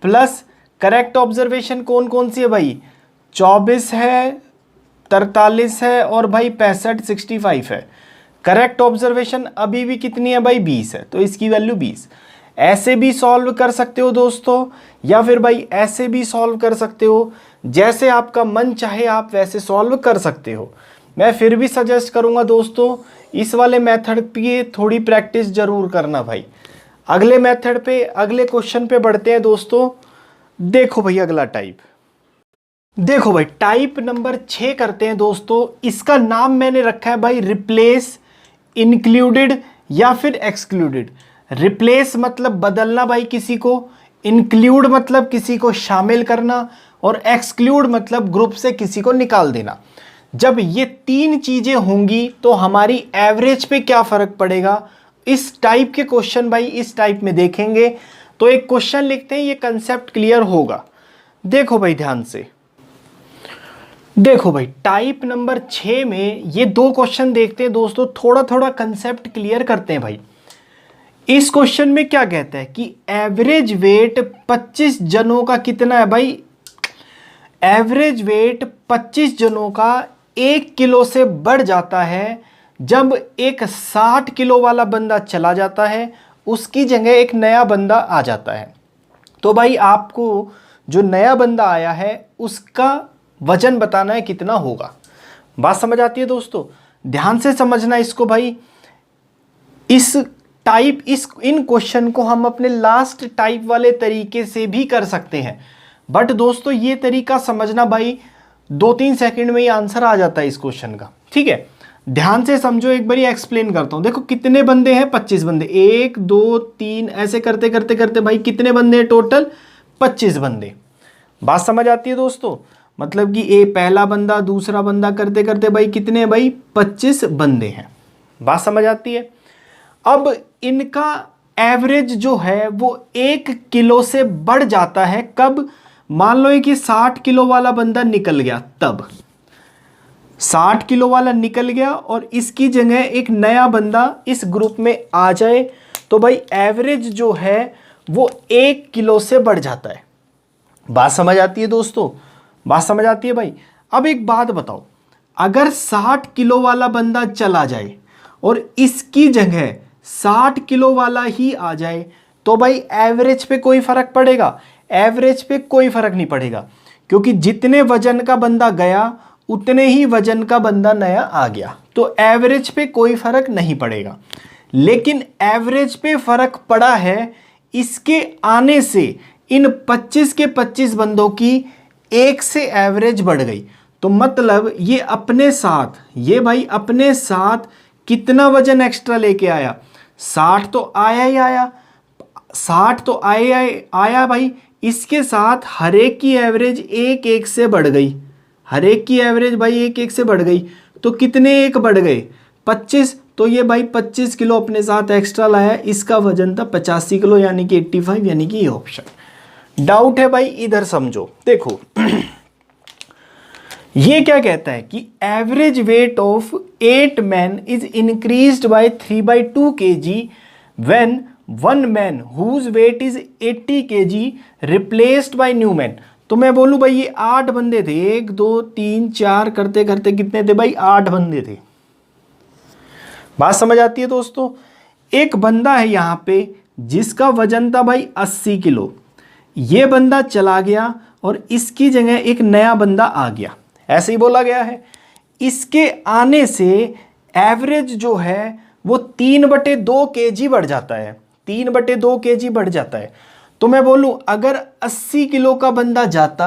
प्लस करेक्ट ऑब्जर्वेशन कौन कौन सी है भाई, 24 है, 43 है और भाई 65 65 है। करेक्ट ऑब्जर्वेशन अभी भी कितनी है भाई 20 है, तो इसकी वैल्यू 20। ऐसे भी सॉल्व कर सकते हो दोस्तों, या फिर भाई ऐसे भी सॉल्व कर सकते हो, जैसे आपका मन चाहे आप वैसे सॉल्व कर सकते हो। मैं फिर भी सजेस्ट करूंगा दोस्तों इस वाले मेथड पे थोड़ी प्रैक्टिस जरूर करना भाई। अगले मेथड पे, अगले क्वेश्चन पे बढ़ते हैं दोस्तों। देखो भाई अगला टाइप, देखो भाई टाइप नंबर 6 करते हैं दोस्तों। इसका नाम मैंने रखा है भाई रिप्लेस, इंक्लूडेड या फिर एक्सक्लूडेड। रिप्लेस मतलब बदलना भाई किसी को, इंक्लूड मतलब किसी को शामिल करना और एक्सक्लूड मतलब ग्रुप से किसी को निकाल देना। जब ये 3 चीजें होंगी तो हमारी एवरेज पे क्या फर्क पड़ेगा, इस टाइप के क्वेश्चन भाई इस टाइप में देखेंगे। तो एक क्वेश्चन लिखते हैं, ये कंसेप्ट क्लियर होगा। देखो भाई ध्यान से, देखो भाई टाइप नंबर 6 में ये 2 क्वेश्चन देखते हैं दोस्तों, थोड़ा थोड़ा कंसेप्ट क्लियर करते हैं भाई। इस क्वेश्चन में क्या कहता है कि एवरेज वेट 25 जनों का कितना है भाई, एवरेज वेट 25 जनों का 1 किलो से बढ़ जाता है जब एक 60 किलो वाला बंदा चला जाता है, उसकी जगह एक नया बंदा आ जाता है। तो भाई आपको जो नया बंदा आया है उसका वजन बताना है कितना होगा। बात समझ आती है दोस्तों, ध्यान से समझना इसको भाई। इन क्वेश्चन को हम अपने लास्ट टाइप वाले तरीके से भी कर सकते हैं, बट दोस्तों ये तरीका समझना भाई 2-3 सेकंड में ही आंसर आ जाता है इस क्वेश्चन का। ठीक है, ध्यान से समझो, एक बार एक्सप्लेन करता हूं। देखो कितने बंदे हैं, 25 बंदे, 1 2 3 ऐसे करते करते करते भाई कितने बंदे हैं टोटल, 25 बंदे। बात समझ आती है दोस्तों? मतलब कि ए पहला बंदा दूसरा बंदा करते करते भाई कितने, भाई 25 बंदे हैं। बात समझ आती है? अब इनका एवरेज जो है वो 1 किलो से बढ़ जाता है कब? मान लो कि 60 किलो वाला बंदा निकल गया, तब 60 किलो वाला निकल गया और इसकी जगह एक नया बंदा इस ग्रुप में आ जाए तो भाई एवरेज जो है वो 1 किलो से बढ़ जाता है। बात समझ आती है दोस्तों? बात समझ आती है भाई? अब एक बात बताओ, अगर 60 किलो वाला बंदा चला जाए और इसकी जगह 60 किलो वाला ही आ जाए तो भाई एवरेज पे कोई फर्क पड़ेगा? एवरेज पे कोई फर्क नहीं पड़ेगा, क्योंकि जितने वजन का बंदा गया उतने ही वजन का बंदा नया आ गया, तो एवरेज पे कोई फर्क नहीं पड़ेगा। लेकिन एवरेज पे फर्क पड़ा है इसके आने से, इन 25 के 25 बंदों की एक से एवरेज बढ़ गई। तो मतलब ये अपने साथ, ये भाई अपने साथ कितना वजन एक्स्ट्रा लेके आया? 60 तो आया ही आया, 60 तो आया भाई। इसके साथ हर एक की एवरेज 1-1 से बढ़ गई, हर एक की एवरेज भाई 1-1 से बढ़ गई। तो कितने एक बढ़ गए? 25। तो ये भाई 25 किलो अपने साथ एक्स्ट्रा लाया, इसका वजन था 85 किलो यानी कि 85, यानी कि ये ऑप्शन। डाउट है भाई? इधर समझो, देखो ये क्या कहता है कि average weight of 8 man is increased by 3/2 kg when 1 man whose weight is 80 kg replaced by new man. तो मैं बोलूं भाई ये 8 बंदे थे, 1 2 3 4 करते करते कितने थे भाई? 8 बंदे थे। बात समझ आती है दोस्तों? एक बंदा है यहां पे जिसका वजन था भाई 80 किलो, ये बंदा चला गया और इसकी जगह एक नया बंदा आ गया, ऐसे ही बोला गया है। इसके आने से एवरेज जो है वो 3/2 kg बढ़ जाता है, 3/2 kg बढ़ जाता है। तो मैं बोलूं अगर 80 किलो का बंदा जाता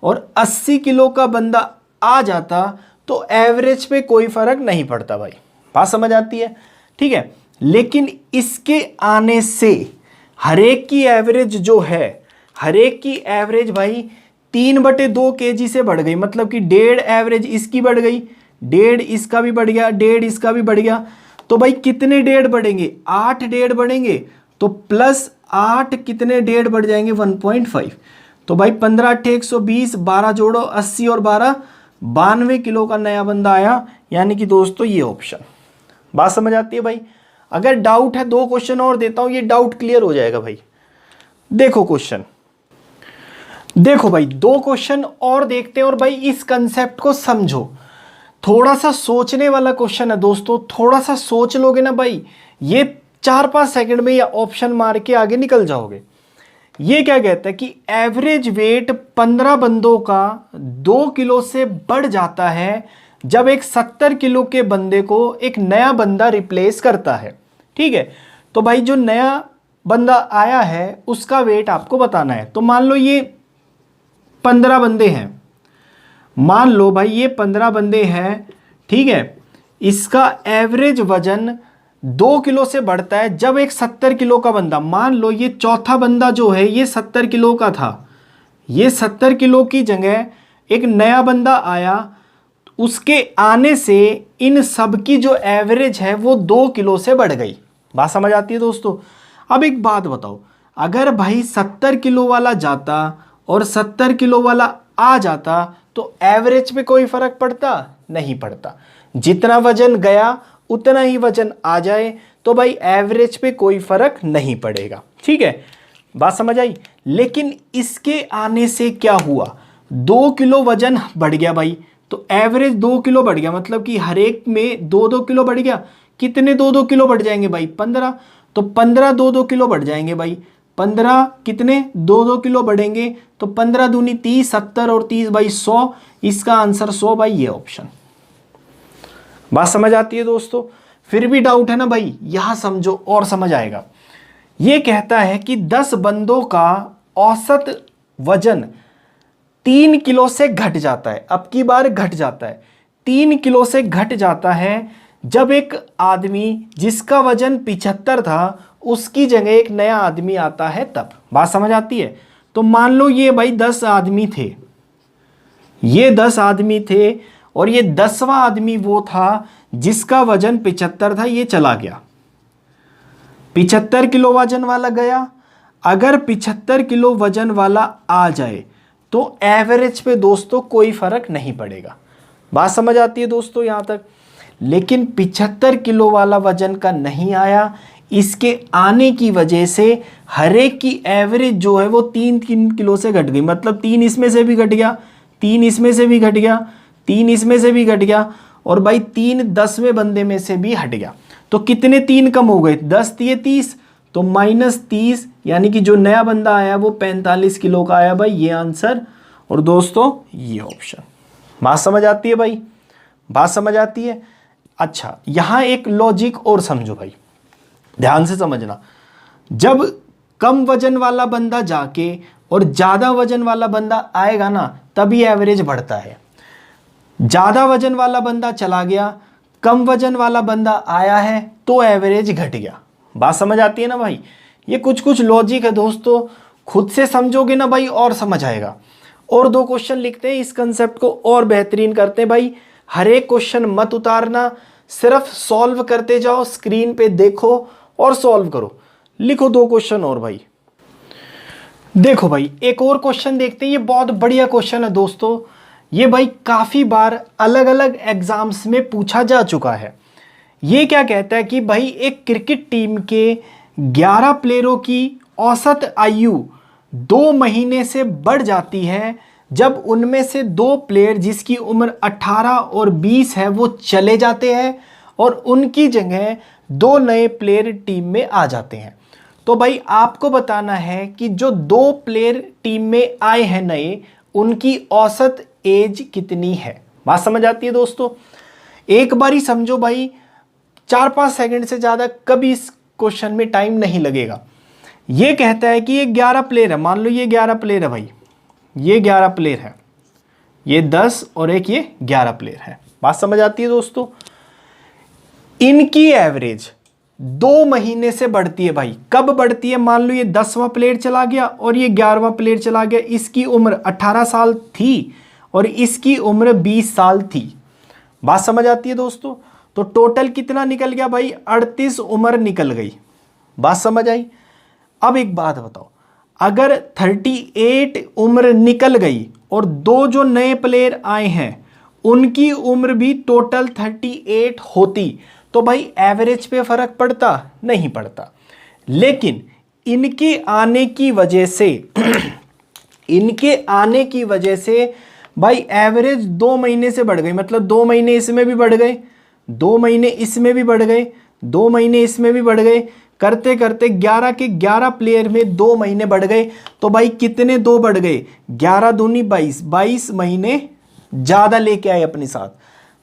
और 80 किलो का बंदा आ जाता तो एवरेज पे कोई फर्क नहीं पड़ता भाई। बात समझ आती है? ठीक है, लेकिन इसके आने से हरेक की एवरेज जो है, हरेक की एवरेज भाई 3/2 kg से बढ़ गई। मतलब कि 1.5 एवरेज इसकी बढ़ गई, 1.5 इसका भी बढ़ गया, 1.5 इसका भी बढ़ गया। तो भाई कितने 1.5 बढ़ेंगे? 8 1.5 बढ़ेंगे। तो प्लस 8 कितने 1.5 बढ़ जाएंगे? 1.5। तो भाई 15 8 120, 12 जोड़ो 80 और 12 92 किलो का नया बंदा आया, यानी कि दोस्तों ये ऑप्शन। बात समझ आती है भाई? अगर डाउट है 2 क्वेश्चन और देता हूं, ये डाउट क्लियर हो जाएगा भाई। देखो क्वेश्चन, देखो भाई 2 क्वेश्चन और देखते हैं और भाई इस कंसेप्ट को समझो। थोड़ा सा सोचने वाला क्वेश्चन है दोस्तों, थोड़ा सा सोच लोगे ना भाई, ये 4-5 सेकंड में या ऑप्शन मार के आगे निकल जाओगे। ये क्या कहता है कि एवरेज वेट 15 बंदों का 2 किलो से बढ़ जाता है जब एक 70 किलो के बंदे को एक नया बंदा रिप्लेस करता है। ठीक है, तो भाई जो नया बंदा आया है उसका वेट आपको बताना है। तो मान लो ये 15 बंदे हैं, मान लो भाई ये 15 बंदे हैं, ठीक है। इसका एवरेज वजन 2 किलो से बढ़ता है जब एक 70 किलो का बंदा, मान लो ये चौथा बंदा जो है ये 70 किलो का था, ये 70 किलो की जगह एक नया बंदा आया, उसके आने से इन सब की जो एवरेज है वो 2 किलो से बढ़ गई। बात समझ आती है दोस्तों? अब एक बात बताओ, अगर भाई 70 किलो वाला जाता और 70 किलो वाला आ जाता तो एवरेज पे कोई फर्क पड़ता? नहीं पड़ता। जितना वजन गया उतना ही वजन आ जाए तो भाई एवरेज पे कोई फर्क नहीं पड़ेगा। ठीक है, बात समझ आई? लेकिन इसके आने से क्या हुआ, 2 किलो वजन बढ़ गया भाई, तो एवरेज 2 किलो बढ़ गया, मतलब कि हर एक में 2-2 किलो बढ़ गया। कितने 2-2 किलो बढ़ जाएंगे भाई? 15। तो 15 2-2 किलो बढ़ जाएंगे भाई, 15 कितने 2-2 किलो बढ़ेंगे, तो 15 दूनी 30, 70 और 30 भाई 100। इसका आंसर 100 भाई, ये ऑप्शन। बात समझ आती है दोस्तों? फिर भी डाउट है ना भाई? यहां समझो और समझ आएगा। ये कहता है कि 10 बंदों का औसत वजन 3 किलो से घट जाता है, अब की बार घट जाता है, 3 किलो से घट जाता है जब एक आदमी जिसका वजन 75 था उसकी जगह एक नया आदमी आता है तब। बात समझ आती है? तो मान लो ये भाई 10 आदमी थे, ये 10 आदमी थे और ये 10वां आदमी वो था जिसका वजन 75 था, ये चला गया, 75 किलो वजन वाला गया। अगर 75 किलो वजन वाला आ जाए तो एवरेज पे दोस्तों कोई फर्क नहीं पड़ेगा। बात समझ आती है दोस्तों यहाँ तक? लेकिन 75 किलो वाला वजन का नहीं आया, इसके आने की वजह से हर एक की एवरेज जो है वो 3 किलो से घट गई। मतलब 3 इसमें से भी घट गया, 3 इसमें से भी घट गया, 3 इसमें से भी घट गया और भाई 3 10वें बंदे में से भी हट गया। तो कितने 3 कम हो गए? 10 दिए 30, तो -30, यानी कि जो नया बंदा आया वो 45 किलो का आया भाई, ये आंसर। और दोस्तों ये ऑप्शन। बात समझ आती है भाई? बात समझ आती है? अच्छा, यहाँ एक लॉजिक और समझो भाई, ध्यान से समझना। जब कम वजन वाला बंदा जाके और ज़्यादा वजन वाला बंदा आएगा ना, तभी एवरेज बढ़ता है। ज़्यादा वजन वाला बंदा चला गया, कम वजन वाला बंदा आया है तो एवरेज घट गया। बात समझ आती है ना भाई? ये कुछ कुछ लॉजिक है दोस्तों, खुद से समझोगे ना भाई और समझ आएगा। और 2 क्वेश्चन लिखते हैं, इस कंसेप्ट को और बेहतरीन करते हैं भाई। हर एक क्वेश्चन मत उतारना, सिर्फ सॉल्व करते जाओ, स्क्रीन पे देखो और सॉल्व करो। लिखो 2 क्वेश्चन और भाई। देखो भाई एक और क्वेश्चन देखते हैं, ये बहुत बढ़िया क्वेश्चन है दोस्तों। ये भाई काफ़ी बार अलग अलग एग्जाम्स में पूछा जा चुका है। ये क्या कहता है कि भाई एक क्रिकेट टीम के 11 प्लेयरों की औसत आयु 2 महीने से बढ़ जाती है जब उनमें से 2 प्लेयर जिसकी उम्र 18 और 20 है वो चले जाते हैं और उनकी जगह 2 नए प्लेयर टीम में आ जाते हैं। तो भाई आपको बताना है कि जो 2 प्लेयर टीम में आए हैं नए, उनकी औसत एज कितनी है। बात समझ आती है दोस्तों? एक बार ही समझो भाई, 4-5 सेकंड से ज़्यादा कभी इस क्वेश्चन में टाइम नहीं लगेगा। ये कहता है कि ये 11 प्लेयर है, मान लो ये 11 प्लेयर है भाई, ये 11 प्लेयर है, ये 10 और एक ये 11 प्लेयर है। बात समझ आती है दोस्तों? इनकी एवरेज 2 महीने से बढ़ती है भाई। कब बढ़ती है? मान लो ये 10वां प्लेयर चला गया और ये 11वां प्लेयर चला गया, इसकी उम्र 18 साल थी और इसकी उम्र 20 साल थी। बात समझ आती है दोस्तों? तो टोटल कितना निकल गया भाई? 38 उम्र निकल गई। बात समझ आई? अब एक बात बताओ, अगर 38 उम्र निकल गई और 2 जो नए प्लेयर आए हैं उनकी उम्र भी टोटल 38 होती, तो भाई एवरेज पे फर्क पड़ता? नहीं पड़ता। लेकिन इनके आने की वजह से इनके आने की वजह से भाई एवरेज 2 महीने से बढ़ गई। मतलब 2 महीने इसमें भी बढ़ गए, 2 महीने इसमें भी बढ़ गए, 2 महीने इसमें भी बढ़ गए, करते करते 11 के 11 प्लेयर में 2 महीने बढ़ गए। तो भाई कितने 2 बढ़ गए? 11 दूनी 22, 22 महीने ज़्यादा लेके आए अपने साथ।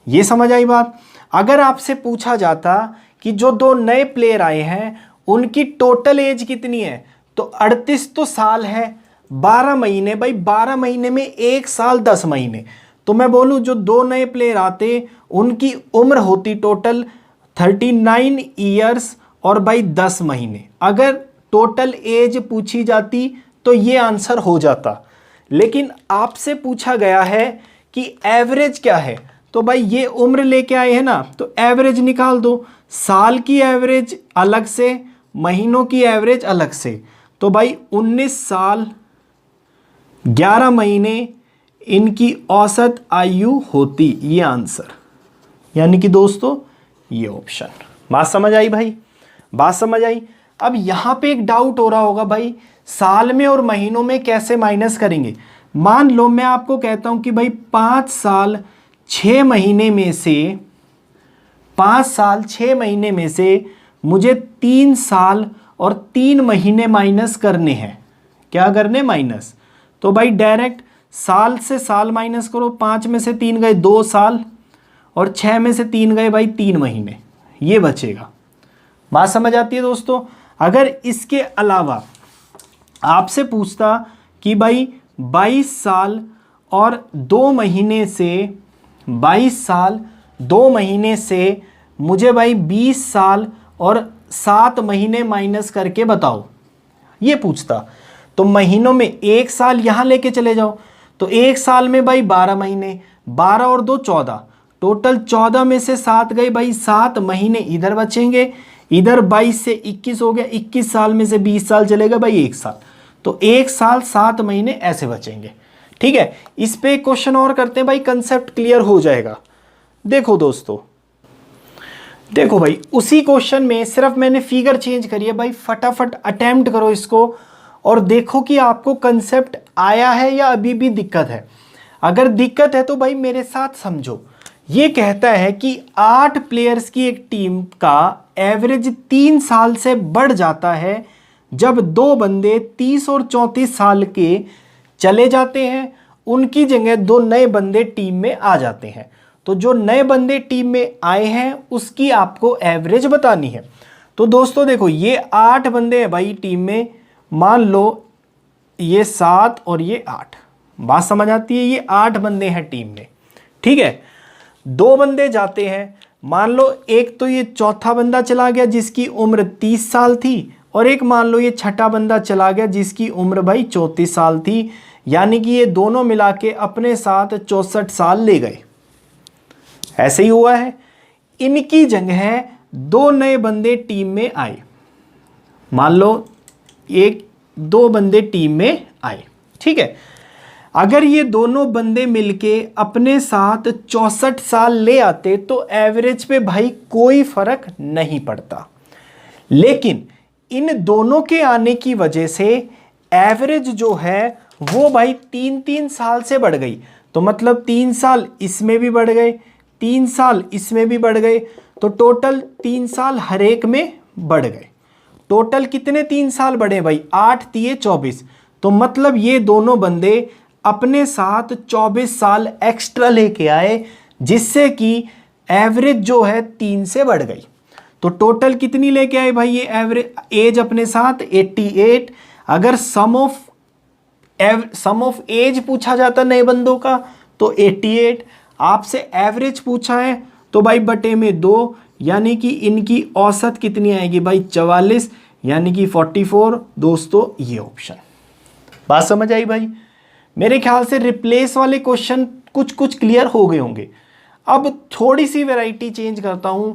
ये समझ आई बात? अगर आपसे पूछा जाता कि जो 2 नए प्लेयर आए हैं उनकी टोटल एज कितनी है, तो 38 तो साल है, 12 महीने भाई, 12 महीने में 1 साल 10 महीने। तो मैं बोलूं जो 2 नए प्लेयर आते उनकी उम्र होती टोटल 39 ईयर्स और भाई 10 महीने। अगर टोटल एज पूछी जाती तो ये आंसर हो जाता। लेकिन आपसे पूछा गया है कि एवरेज क्या है, तो भाई ये उम्र लेके आए हैं ना, तो एवरेज निकाल दो। साल की एवरेज अलग से, महीनों की एवरेज अलग से। तो भाई 19 साल 11 महीने इनकी औसत आयु होती, ये आंसर। यानी कि दोस्तों ये ऑप्शन। बात समझ आई भाई? बात समझ आई? अब यहाँ पे एक डाउट हो रहा होगा भाई, साल में और महीनों में कैसे माइनस करेंगे। मान लो मैं आपको कहता हूँ कि भाई 5 साल 6 महीने में से 5 साल 6 महीने में से मुझे 3 साल और 3 महीने माइनस करने हैं। क्या करने? माइनस। तो भाई डायरेक्ट साल से साल माइनस करो, 5 में से 3 गए 2 साल और 6 में से 3 गए भाई 3 महीने, ये बचेगा। बात समझ आती है दोस्तों? अगर इसके अलावा आपसे पूछता कि भाई 22 साल और 2 महीने से 22 साल, 2 महीने से मुझे भाई 20 साल और 7 महीने माइनस करके बताओ, ये पूछता। तो महीनों में 1 साल यहाँ लेके चले जाओ, तो 1 साल में भाई 12 महीने, 12 और 2 14, टोटल 14 में से 7 गए भाई, 7 महीने इधर बचेंगे, इधर 22 से 21 हो गया, 21 साल में से 20 साल चलेगा भाई 1 साल, तो 1 साल 7 महीने ऐसे बचेंगे। ठीक है, इस पे एक क्वेश्चन और करते हैं भाई, कंसेप्ट क्लियर हो जाएगा। देखो दोस्तों, देखो भाई उसी क्वेश्चन में सिर्फ मैंने फिगर चेंज करी है भाई, फटाफट अटेम्प्ट करो इसको और देखो कि आपको कंसेप्ट आया है या अभी भी दिक्कत है। अगर दिक्कत है तो भाई मेरे साथ समझो। ये कहता है कि 8 प्लेयर्स की एक टीम का एवरेज 3 साल से बढ़ जाता है जब 2 बंदे 30 और 34 साल के चले जाते हैं, उनकी जगह 2 नए बंदे टीम में आ जाते हैं। तो जो नए बंदे टीम में आए हैं उसकी आपको एवरेज बतानी है। तो दोस्तों देखो, ये 8 बंदे हैं भाई टीम में, मान लो ये 7 और ये 8, बात समझ आती है, ये 8 बंदे हैं टीम में। ठीक है, 2 बंदे जाते हैं, मान लो एक तो ये चौथा बंदा चला गया जिसकी उम्र 30 साल थी, और एक मान लो ये छठा बंदा चला गया जिसकी उम्र भाई 34 साल थी, यानी कि ये दोनों मिला के अपने साथ 64 साल ले गए। ऐसे ही हुआ है। इनकी जगह 2 नए बंदे टीम में आए, मान लो 2 बंदे टीम में आए। ठीक है, अगर ये दोनों बंदे मिलके अपने साथ 64 साल ले आते तो एवरेज पे भाई कोई फर्क नहीं पड़ता, लेकिन इन दोनों के आने की वजह से एवरेज जो है वो भाई 3-3 साल से बढ़ गई। तो मतलब 3 साल इसमें भी बढ़ गए, 3 साल इसमें भी बढ़ गए, तो टोटल 3 साल हर एक में बढ़ गए। टोटल कितने 3 साल बढ़े भाई, 8 3 24, तो मतलब ये दोनों बंदे अपने साथ 24 साल एक्स्ट्रा लेके आए, जिससे कि एवरेज जो है 3 से बढ़ गई। तो टोटल कितनी लेके आए भाई ये एवरेज एज अपने साथ 88। अगर सम ऑफ एज पूछा जाता नए बंदों का तो 88, आपसे एवरेज पूछा है तो भाई बटे में 2, यानी कि इनकी औसत कितनी आएगी भाई 44, यानी कि 44। दोस्तों ये ऑप्शन, बात समझ आई भाई? मेरे ख्याल से रिप्लेस वाले क्वेश्चन कुछ क्लियर हो गए होंगे। अब थोड़ी सी वैरायटी चेंज करता हूं,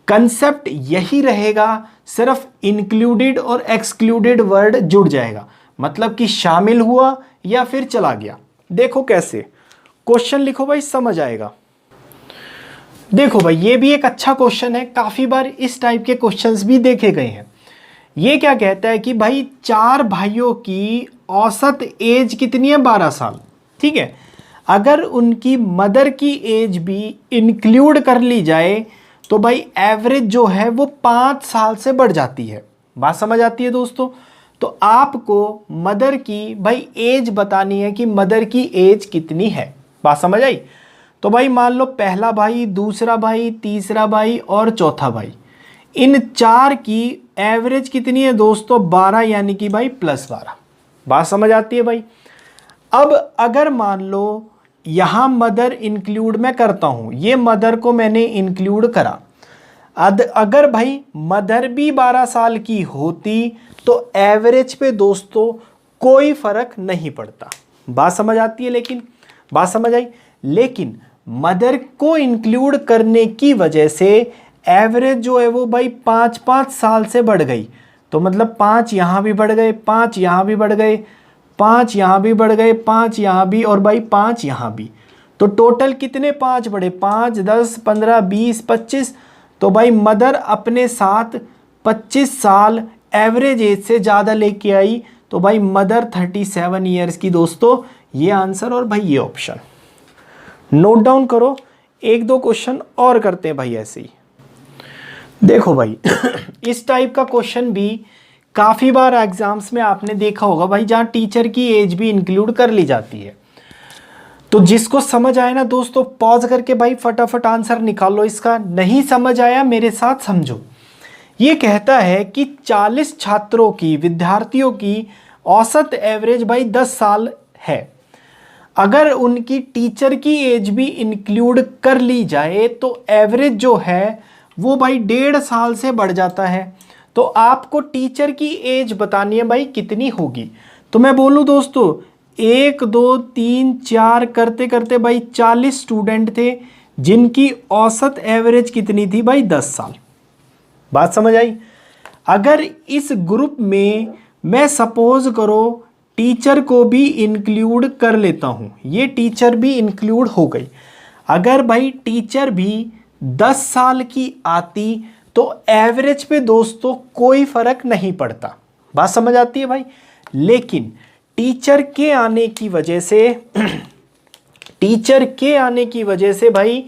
कंसेप्ट यही रहेगा, सिर्फ इंक्लूडेड और एक्सक्लूडेड वर्ड जुड़ जाएगा, मतलब कि शामिल हुआ या फिर चला गया। देखो कैसे, क्वेश्चन लिखो भाई, समझ आएगा। देखो भाई ये भी एक अच्छा क्वेश्चन है, काफी बार इस टाइप के क्वेश्चंस भी देखे गए हैं। ये क्या कहता है कि भाई 4 भाइयों की औसत एज कितनी है, 12 साल। ठीक है, अगर उनकी मदर की एज भी इंक्लूड कर ली जाए तो भाई एवरेज जो है वो 5 साल से बढ़ जाती है। बात समझ आती है दोस्तों? तो आपको मदर की भाई एज बतानी है कि मदर की एज कितनी है। बात समझ आई? तो भाई मान लो पहला भाई, दूसरा भाई, तीसरा भाई और चौथा भाई, इन 4 की एवरेज कितनी है दोस्तों, 12, यानी कि भाई +12। बात समझ आती है भाई? अब अगर मान लो यहाँ मदर इंक्लूड मैं करता हूँ, ये मदर को मैंने इंक्लूड करा, अगर भाई मदर भी 12 साल की होती तो एवरेज पे दोस्तों कोई फर्क नहीं पड़ता। बात समझ आती है? लेकिन बात समझ आई? लेकिन मदर को इंक्लूड करने की वजह से एवरेज जो है वो भाई 5-5 साल से बढ़ गई। तो मतलब 5 यहाँ भी बढ़ गए, 5 यहाँ भी बढ़ गए, 5 यहाँ भी बढ़ गए, 5 यहाँ भी, और भाई 5 यहाँ भी। तो टोटल कितने 5 बढ़े, 5 10 15 20 25। तो भाई मदर अपने साथ 25 साल एवरेज एज से ज़्यादा लेके आई, तो भाई मदर 37 ईयर्स की। दोस्तों ये आंसर और भाई ये ऑप्शन नोट डाउन करो। 1-2 क्वेश्चन और करते हैं भाई ऐसे ही। देखो भाई इस टाइप का क्वेश्चन भी काफ़ी बार एग्जाम्स में आपने देखा होगा भाई, जहाँ टीचर की एज भी इंक्लूड कर ली जाती है। तो जिसको समझ आए ना दोस्तों, पॉज करके भाई फटाफट आंसर निकालो इसका। नहीं समझ आया मेरे साथ समझो। ये कहता है कि 40 छात्रों की, विद्यार्थियों की औसत एवरेज भाई 10 साल है। अगर उनकी टीचर की एज भी इंक्लूड कर ली जाए तो एवरेज जो है वो भाई 1.5 साल से बढ़ जाता है। तो आपको टीचर की एज बतानी है भाई कितनी होगी। तो मैं बोलूँ दोस्तों 1 2 3 4 करते करते भाई 40 स्टूडेंट थे जिनकी औसत एवरेज कितनी थी भाई 10 साल। बात समझ आई। अगर इस ग्रुप में मैं सपोज करो टीचर को भी इंक्लूड कर लेता हूँ, ये टीचर भी इंक्लूड हो गई, अगर भाई टीचर भी 10 साल की आती तो एवरेज पे दोस्तों कोई फर्क नहीं पड़ता। बात समझ आती है भाई। लेकिन टीचर के आने की वजह से भाई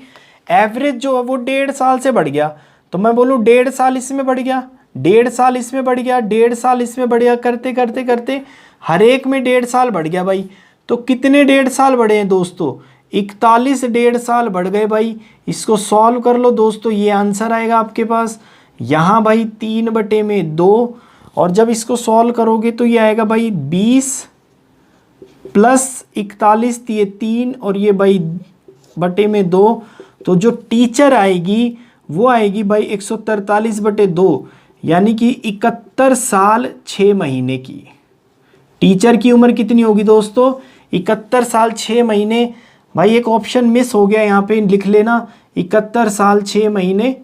एवरेज जो है वो 1.5 साल से बढ़ गया। तो मैं बोलूँ 1.5 साल इसमें बढ़ गया, 1.5 साल इसमें बढ़ गया, 1.5 साल इसमें बढ़ गया, करते करते करते हर एक में 1.5 साल बढ़ गया भाई। तो कितने 1.5 साल बढ़े हैं दोस्तों? 41 1.5 साल बढ़ गए भाई। इसको सॉल्व कर लो दोस्तों, ये आंसर आएगा आपके पास। यहाँ भाई 3/2 और जब इसको सॉल्व करोगे तो ये आएगा भाई 20 प्लस 41 ये 3 और ये भाई 2/2। तो जो टीचर आएगी वो आएगी भाई 143/2 यानी कि 71 साल 6 महीने की। टीचर की उम्र कितनी होगी दोस्तों? 71 साल 6 महीने। भाई एक ऑप्शन मिस हो गया यहाँ पे, लिख लेना 71 साल 6 महीने,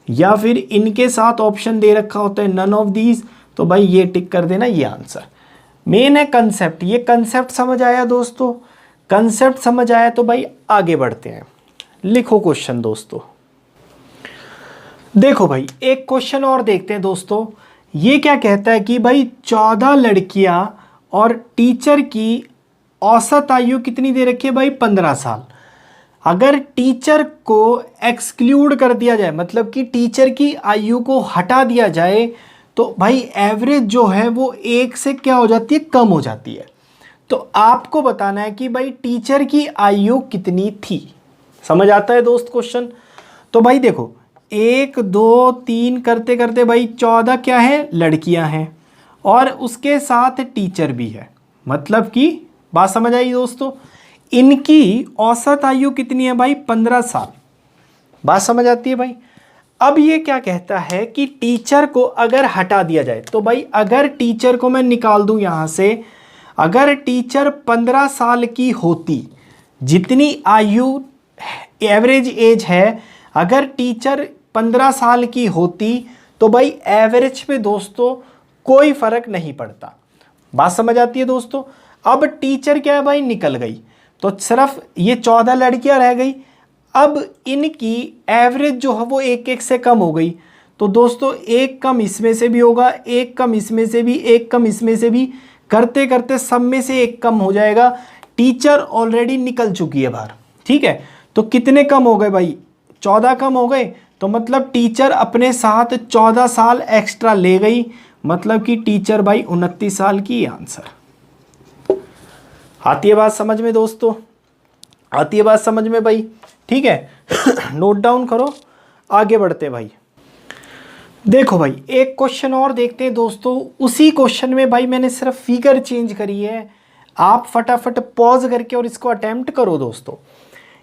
या फिर इनके साथ ऑप्शन दे रखा होता है नन ऑफ दीज, तो भाई ये टिक कर देना, ये आंसर। मेन है कंसेप्ट। ये कंसेप्ट समझ आया दोस्तों? कंसेप्ट समझ आया तो भाई आगे बढ़ते हैं। लिखो क्वेश्चन दोस्तों। देखो भाई एक क्वेश्चन और देखते हैं दोस्तों। ये क्या कहता है कि भाई 14 लड़कियां और टीचर की औसत आयु कितनी दे रखी है भाई? 15 साल। अगर टीचर को एक्सक्लूड कर दिया जाए, मतलब कि टीचर की आयु को हटा दिया जाए, तो भाई एवरेज जो है वो 1 से क्या हो जाती है? कम हो जाती है। तो आपको बताना है कि भाई टीचर की आयु कितनी थी। समझ आता है दोस्त क्वेश्चन? तो भाई देखो 1 2 3 करते करते भाई 14 क्या है? लड़कियां हैं और उसके साथ टीचर भी है। मतलब कि बात समझ आई दोस्तों? इनकी औसत आयु कितनी है भाई? 15 साल। बात समझ आती है भाई? अब ये क्या कहता है कि टीचर को अगर हटा दिया जाए, तो भाई अगर टीचर को मैं निकाल दूं यहां से, अगर टीचर 15 साल की होती, जितनी आयु एवरेज एज है, अगर टीचर 15 साल की होती तो भाई एवरेज पे दोस्तों कोई फर्क नहीं पड़ता। बात समझ आती है दोस्तों? अब टीचर क्या है भाई? निकल गई, तो सिर्फ ये 14 लड़कियां रह गई। अब इनकी एवरेज जो है वो 1 से कम हो गई। तो दोस्तों एक कम इसमें से भी होगा, एक कम इसमें से भी, एक कम इसमें से भी, करते करते सब में से एक कम हो जाएगा। टीचर ऑलरेडी निकल चुकी है बाहर। ठीक है, तो कितने कम हो गए भाई? 14 कम हो गए। तो मतलब टीचर अपने साथ 14 साल एक्स्ट्रा ले गई, मतलब कि टीचर भाई 29 साल की। आंसर आती है बात समझ में दोस्तों? आती है बात समझ में भाई? ठीक है नोट डाउन करो, आगे बढ़ते भाई। देखो भाई एक क्वेश्चन और देखते हैं दोस्तों। उसी क्वेश्चन में भाई मैंने सिर्फ फिगर चेंज करी है। आप फटाफट पॉज करके और इसको अटेम्प्ट करो दोस्तों।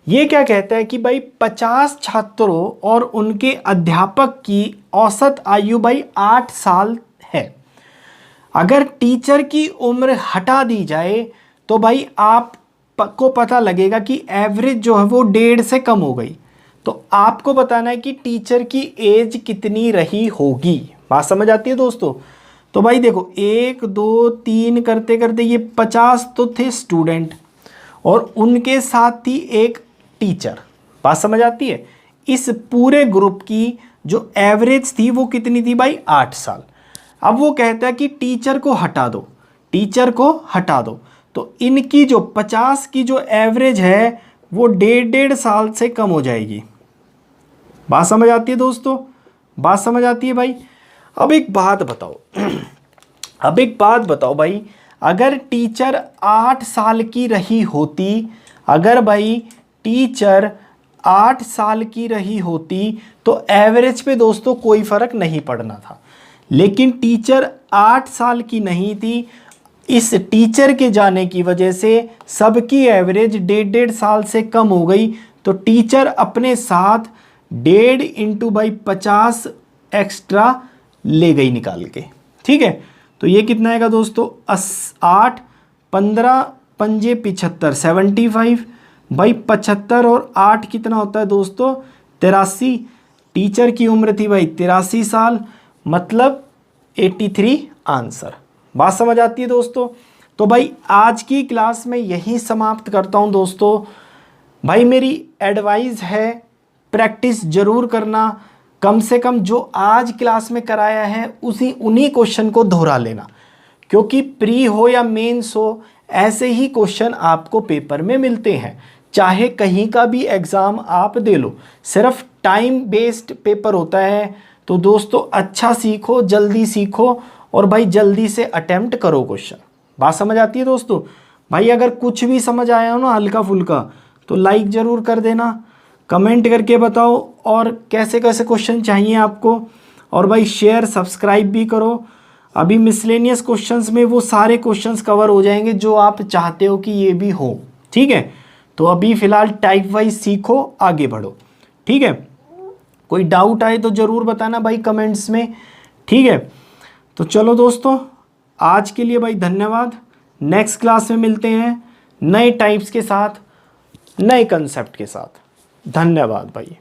ये क्या कहता है कि भाई 50 छात्रों और उनके अध्यापक की औसत आयु भाई 8 साल है। अगर टीचर की उम्र हटा दी जाए तो भाई आपको पता लगेगा कि एवरेज जो है वो 1.5 से कम हो गई। तो आपको बताना है कि टीचर की एज कितनी रही होगी। बात समझ आती है दोस्तों? तो भाई देखो 1 2 3 करते करते ये 50 तो थे स्टूडेंट और उनके साथ ही एक टीचर। बात समझ आती है? इस पूरे ग्रुप की जो एवरेज थी वो कितनी थी भाई? 8 साल। अब वो कहता है कि टीचर को हटा दो, टीचर को हटा दो, तो इनकी जो 50 की जो एवरेज है वो 1.5 साल से कम हो जाएगी। बात समझ आती है दोस्तों? बात समझ आती है भाई? अब एक बात बताओ अब एक बात बताओ भाई, अगर टीचर 8 साल की रही होती, अगर भाई टीचर 8 साल की रही होती तो एवरेज पे दोस्तों कोई फ़र्क नहीं पड़ना था। लेकिन टीचर 8 साल की नहीं थी, इस टीचर के जाने की वजह से सबकी एवरेज 1.5 साल से कम हो गई, तो टीचर अपने साथ 1.5 इंटू बाई 50 एक्स्ट्रा ले गई निकाल के। ठीक है, तो ये कितना आएगा दोस्तों, 8 15 पंजे 75 75 बाई 75 और 8 कितना होता है दोस्तों 83। टीचर की उम्र थी भाई 83 साल, मतलब 83 आंसर। बात समझ आती है दोस्तों। तो भाई आज की क्लास में यही समाप्त करता हूँ दोस्तों। भाई मेरी एडवाइस है प्रैक्टिस ज़रूर करना, कम से कम जो आज क्लास में कराया है उन्हीं क्वेश्चन को दोहरा लेना, क्योंकि प्री हो या मेंस हो ऐसे ही क्वेश्चन आपको पेपर में मिलते हैं, चाहे कहीं का भी एग्ज़ाम आप दे लो, सिर्फ टाइम बेस्ड पेपर होता है। तो दोस्तों अच्छा सीखो, जल्दी सीखो और भाई जल्दी से अटेम्प्ट करो क्वेश्चन। बात समझ आती है दोस्तों। भाई अगर कुछ भी समझ आया हो ना हल्का फुल्का तो लाइक ज़रूर कर देना, कमेंट करके बताओ और कैसे कैसे क्वेश्चन चाहिए आपको, और भाई शेयर सब्सक्राइब भी करो। अभी मिसलेनियस क्वेश्चंस में वो सारे क्वेश्चंस कवर हो जाएंगे जो आप चाहते हो कि ये भी हो। ठीक है, तो अभी फ़िलहाल टाइप वाइज सीखो, आगे बढ़ो। ठीक है, कोई डाउट आए तो ज़रूर बताना भाई कमेंट्स में। ठीक है, तो चलो दोस्तों आज के लिए भाई धन्यवाद। नेक्स्ट क्लास में मिलते हैं नए टाइप्स के साथ, नए कंसेप्ट के साथ। धन्यवाद भाई।